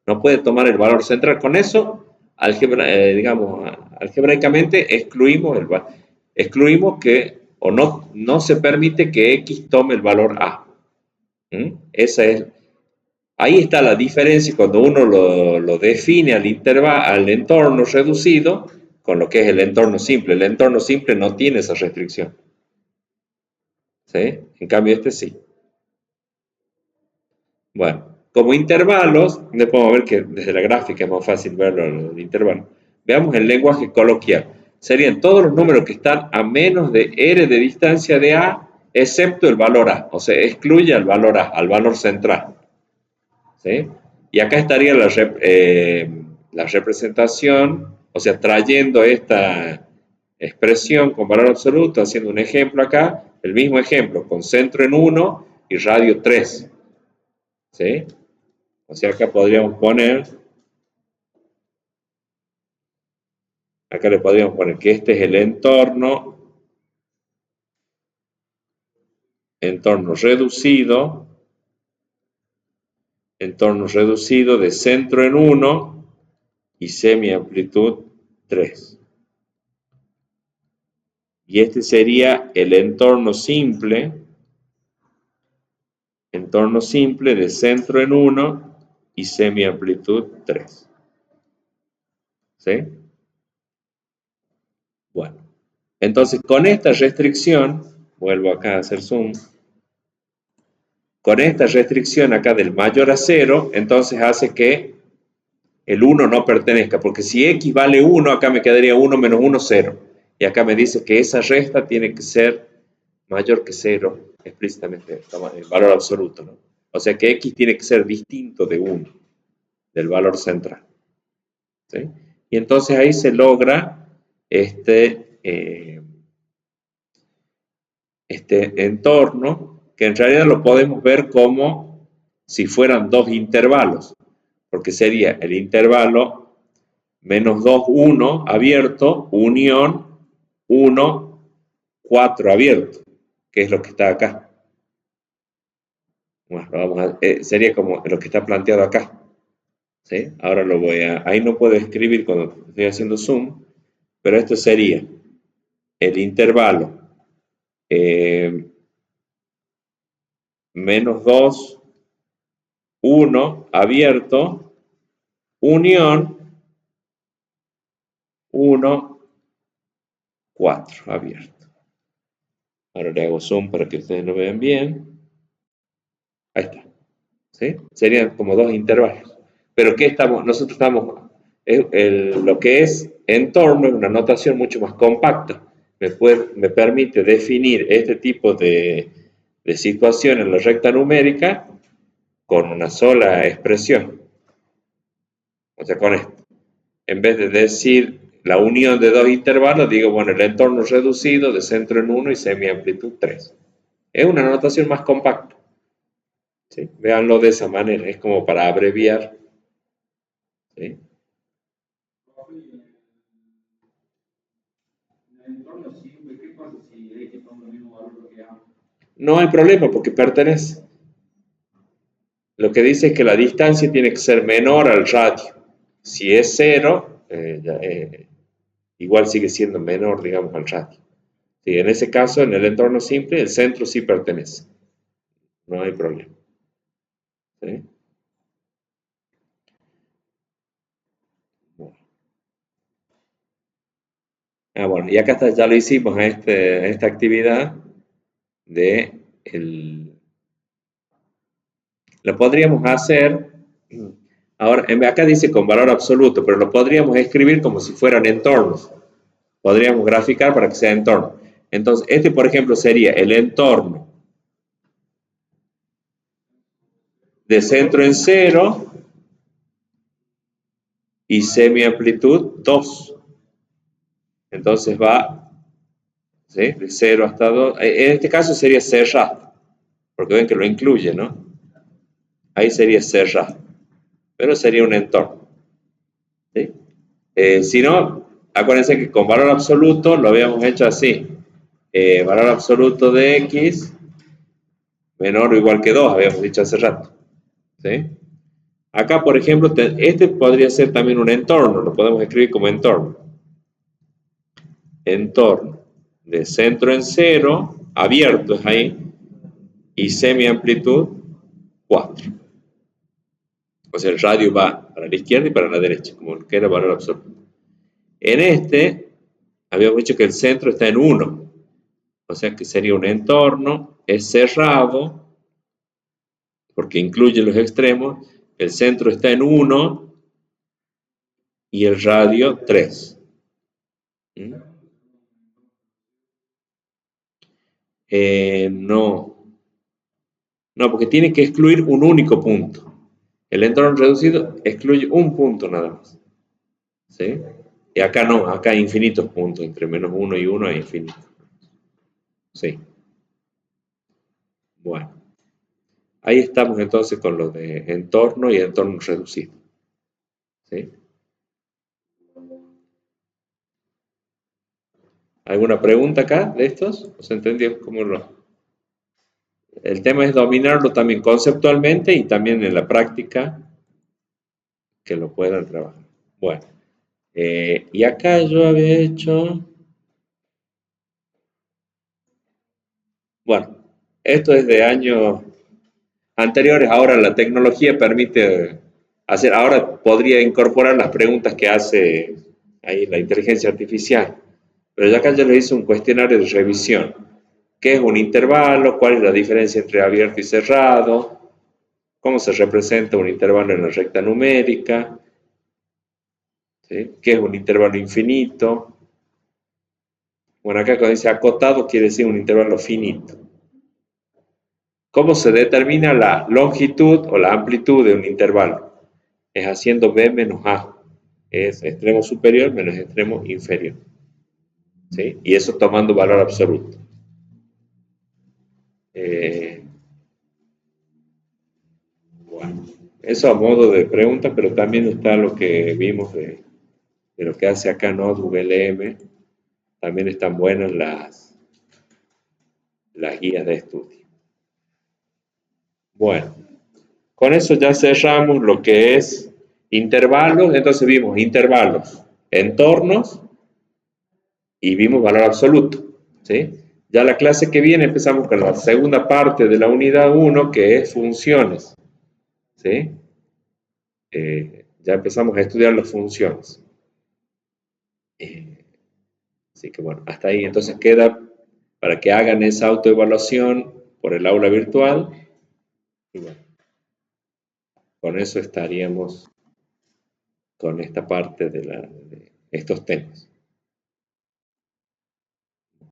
no puede tomar el valor central. Con eso, algebraicamente excluimos que, o no se permite que x tome el valor a. Ahí está la diferencia cuando uno lo define al entorno reducido con lo que es el entorno simple. El entorno simple no tiene esa restricción. ¿Sí? En cambio este sí. Bueno, como intervalos, después podemos ver que desde la gráfica es más fácil verlo los intervalos. Veamos el lenguaje coloquial. Serían todos los números que están a menos de r de distancia de a, excepto el valor a. O sea, excluye al valor a, al valor central. ¿Sí? Y acá estaría la representación, o sea, trayendo esta expresión con valor absoluto, haciendo un ejemplo acá, el mismo ejemplo, con centro en 1 y radio 3. ¿Sí? O sea, acá podríamos poner, acá le podríamos poner que este es el entorno reducido de centro en 1 y semiamplitud 3. Y este sería el entorno simple de centro en 1 y semiamplitud 3. ¿Sí? Bueno, entonces con esta restricción, vuelvo acá a hacer zoom, con esta restricción acá del mayor a 0, entonces hace que el 1 no pertenezca, porque si x vale 1, acá me quedaría 1 menos 1, 0. Y acá me dice que esa resta tiene que ser mayor que 0, explícitamente, el valor absoluto, ¿no? O sea que x tiene que ser distinto de 1, del valor central. ¿Sí? Y entonces ahí se logra este entorno, que en realidad lo podemos ver como si fueran dos intervalos, porque sería el intervalo menos 2, 1 abierto, unión 1, 4 abierto, que es lo que está acá. Bueno, sería como lo que está planteado acá. ¿Sí? Ahora ahí no puedo escribir cuando estoy haciendo zoom, pero esto sería el intervalo menos 2, 1 abierto, unión 1, 4 abierto. Ahora le hago zoom para que ustedes lo vean bien. Ahí está. ¿Sí? Serían como dos intervalos. Pero ¿qué estamos? Nosotros estamos, lo que es entorno es una notación mucho más compacta. Me permite definir este tipo de situación en la recta numérica con una sola expresión. O sea, con esto. En vez de decir la unión de dos intervalos, digo, bueno, el entorno reducido de centro en 1 y semiamplitud 3. Es una notación más compacta. ¿Sí? Véanlo de esa manera, es como para abreviar. ¿Sí? No hay problema porque pertenece. Lo que dice es que la distancia tiene que ser menor al radio. Si es 0, igual sigue siendo menor, digamos, al radio. Sí, en ese caso, en el entorno simple, el centro sí pertenece. No hay problema. ¿Sí? Bueno. Bueno, y acá está, ya lo hicimos a esta actividad de lo podríamos hacer, ahora acá dice con valor absoluto, pero lo podríamos escribir como si fueran entornos. Podríamos graficar para que sea entorno. Entonces, este, por ejemplo, sería el entorno de centro en 0 y semiamplitud 2. Entonces va, ¿sí?, de 0 hasta 2. En este caso sería cerrado, porque ven que lo incluye, ¿no? Ahí sería cerrado, pero sería un entorno. ¿Sí? Si no, acuérdense que con valor absoluto lo habíamos hecho así. Valor absoluto de x menor o igual que 2, habíamos dicho hace rato. ¿Sí? Acá, por ejemplo, este podría ser también un entorno, lo podemos escribir como entorno. Entorno de centro en 0, abierto es ahí, y semiamplitud 4. O sea, el radio va para la izquierda y para la derecha, como que era valor absoluto. En este, habíamos dicho que el centro está en 1, o sea que sería un entorno, es cerrado, porque incluye los extremos, el centro está en 1 y el radio 3. No, porque tiene que excluir un único punto. El entorno reducido excluye un punto nada más. ¿Sí? Y acá no, acá hay infinitos puntos, entre menos 1 y 1 hay infinitos. Sí. Bueno. Ahí estamos entonces con lo de entorno y entorno reducido. ¿Sí? ¿Alguna pregunta acá de estos? ¿No se entendió cómo lo...? El tema es dominarlo también conceptualmente y también en la práctica que lo puedan trabajar. Bueno, y acá yo había hecho... Bueno, esto es de años anteriores. Ahora la tecnología permite hacer, ahora podría incorporar las preguntas que hace ahí la inteligencia artificial. Pero ya acá yo le hice un cuestionario de revisión. ¿Qué es un intervalo? ¿Cuál es la diferencia entre abierto y cerrado? ¿Cómo se representa un intervalo en la recta numérica? ¿Sí? ¿Qué es un intervalo infinito? Bueno, acá cuando dice acotado quiere decir un intervalo finito. ¿Cómo se determina la longitud o la amplitud de un intervalo? Es haciendo b menos a. Es extremo superior menos extremo inferior. ¿Sí? Y eso tomando valor absoluto. Bueno, eso a modo de pregunta, pero también está lo que vimos de lo que hace acá NodeVLM. También están buenas las guías de estudio. Bueno, con eso ya cerramos lo que es intervalos. Entonces vimos intervalos, entornos y vimos valor absoluto. ¿Sí? Ya la clase que viene empezamos con la segunda parte de la unidad 1, que es funciones. ¿Sí? Ya empezamos a estudiar las funciones. Así que bueno, hasta ahí entonces queda para que hagan esa autoevaluación por el aula virtual. Y bueno, con eso estaríamos con esta parte de estos temas.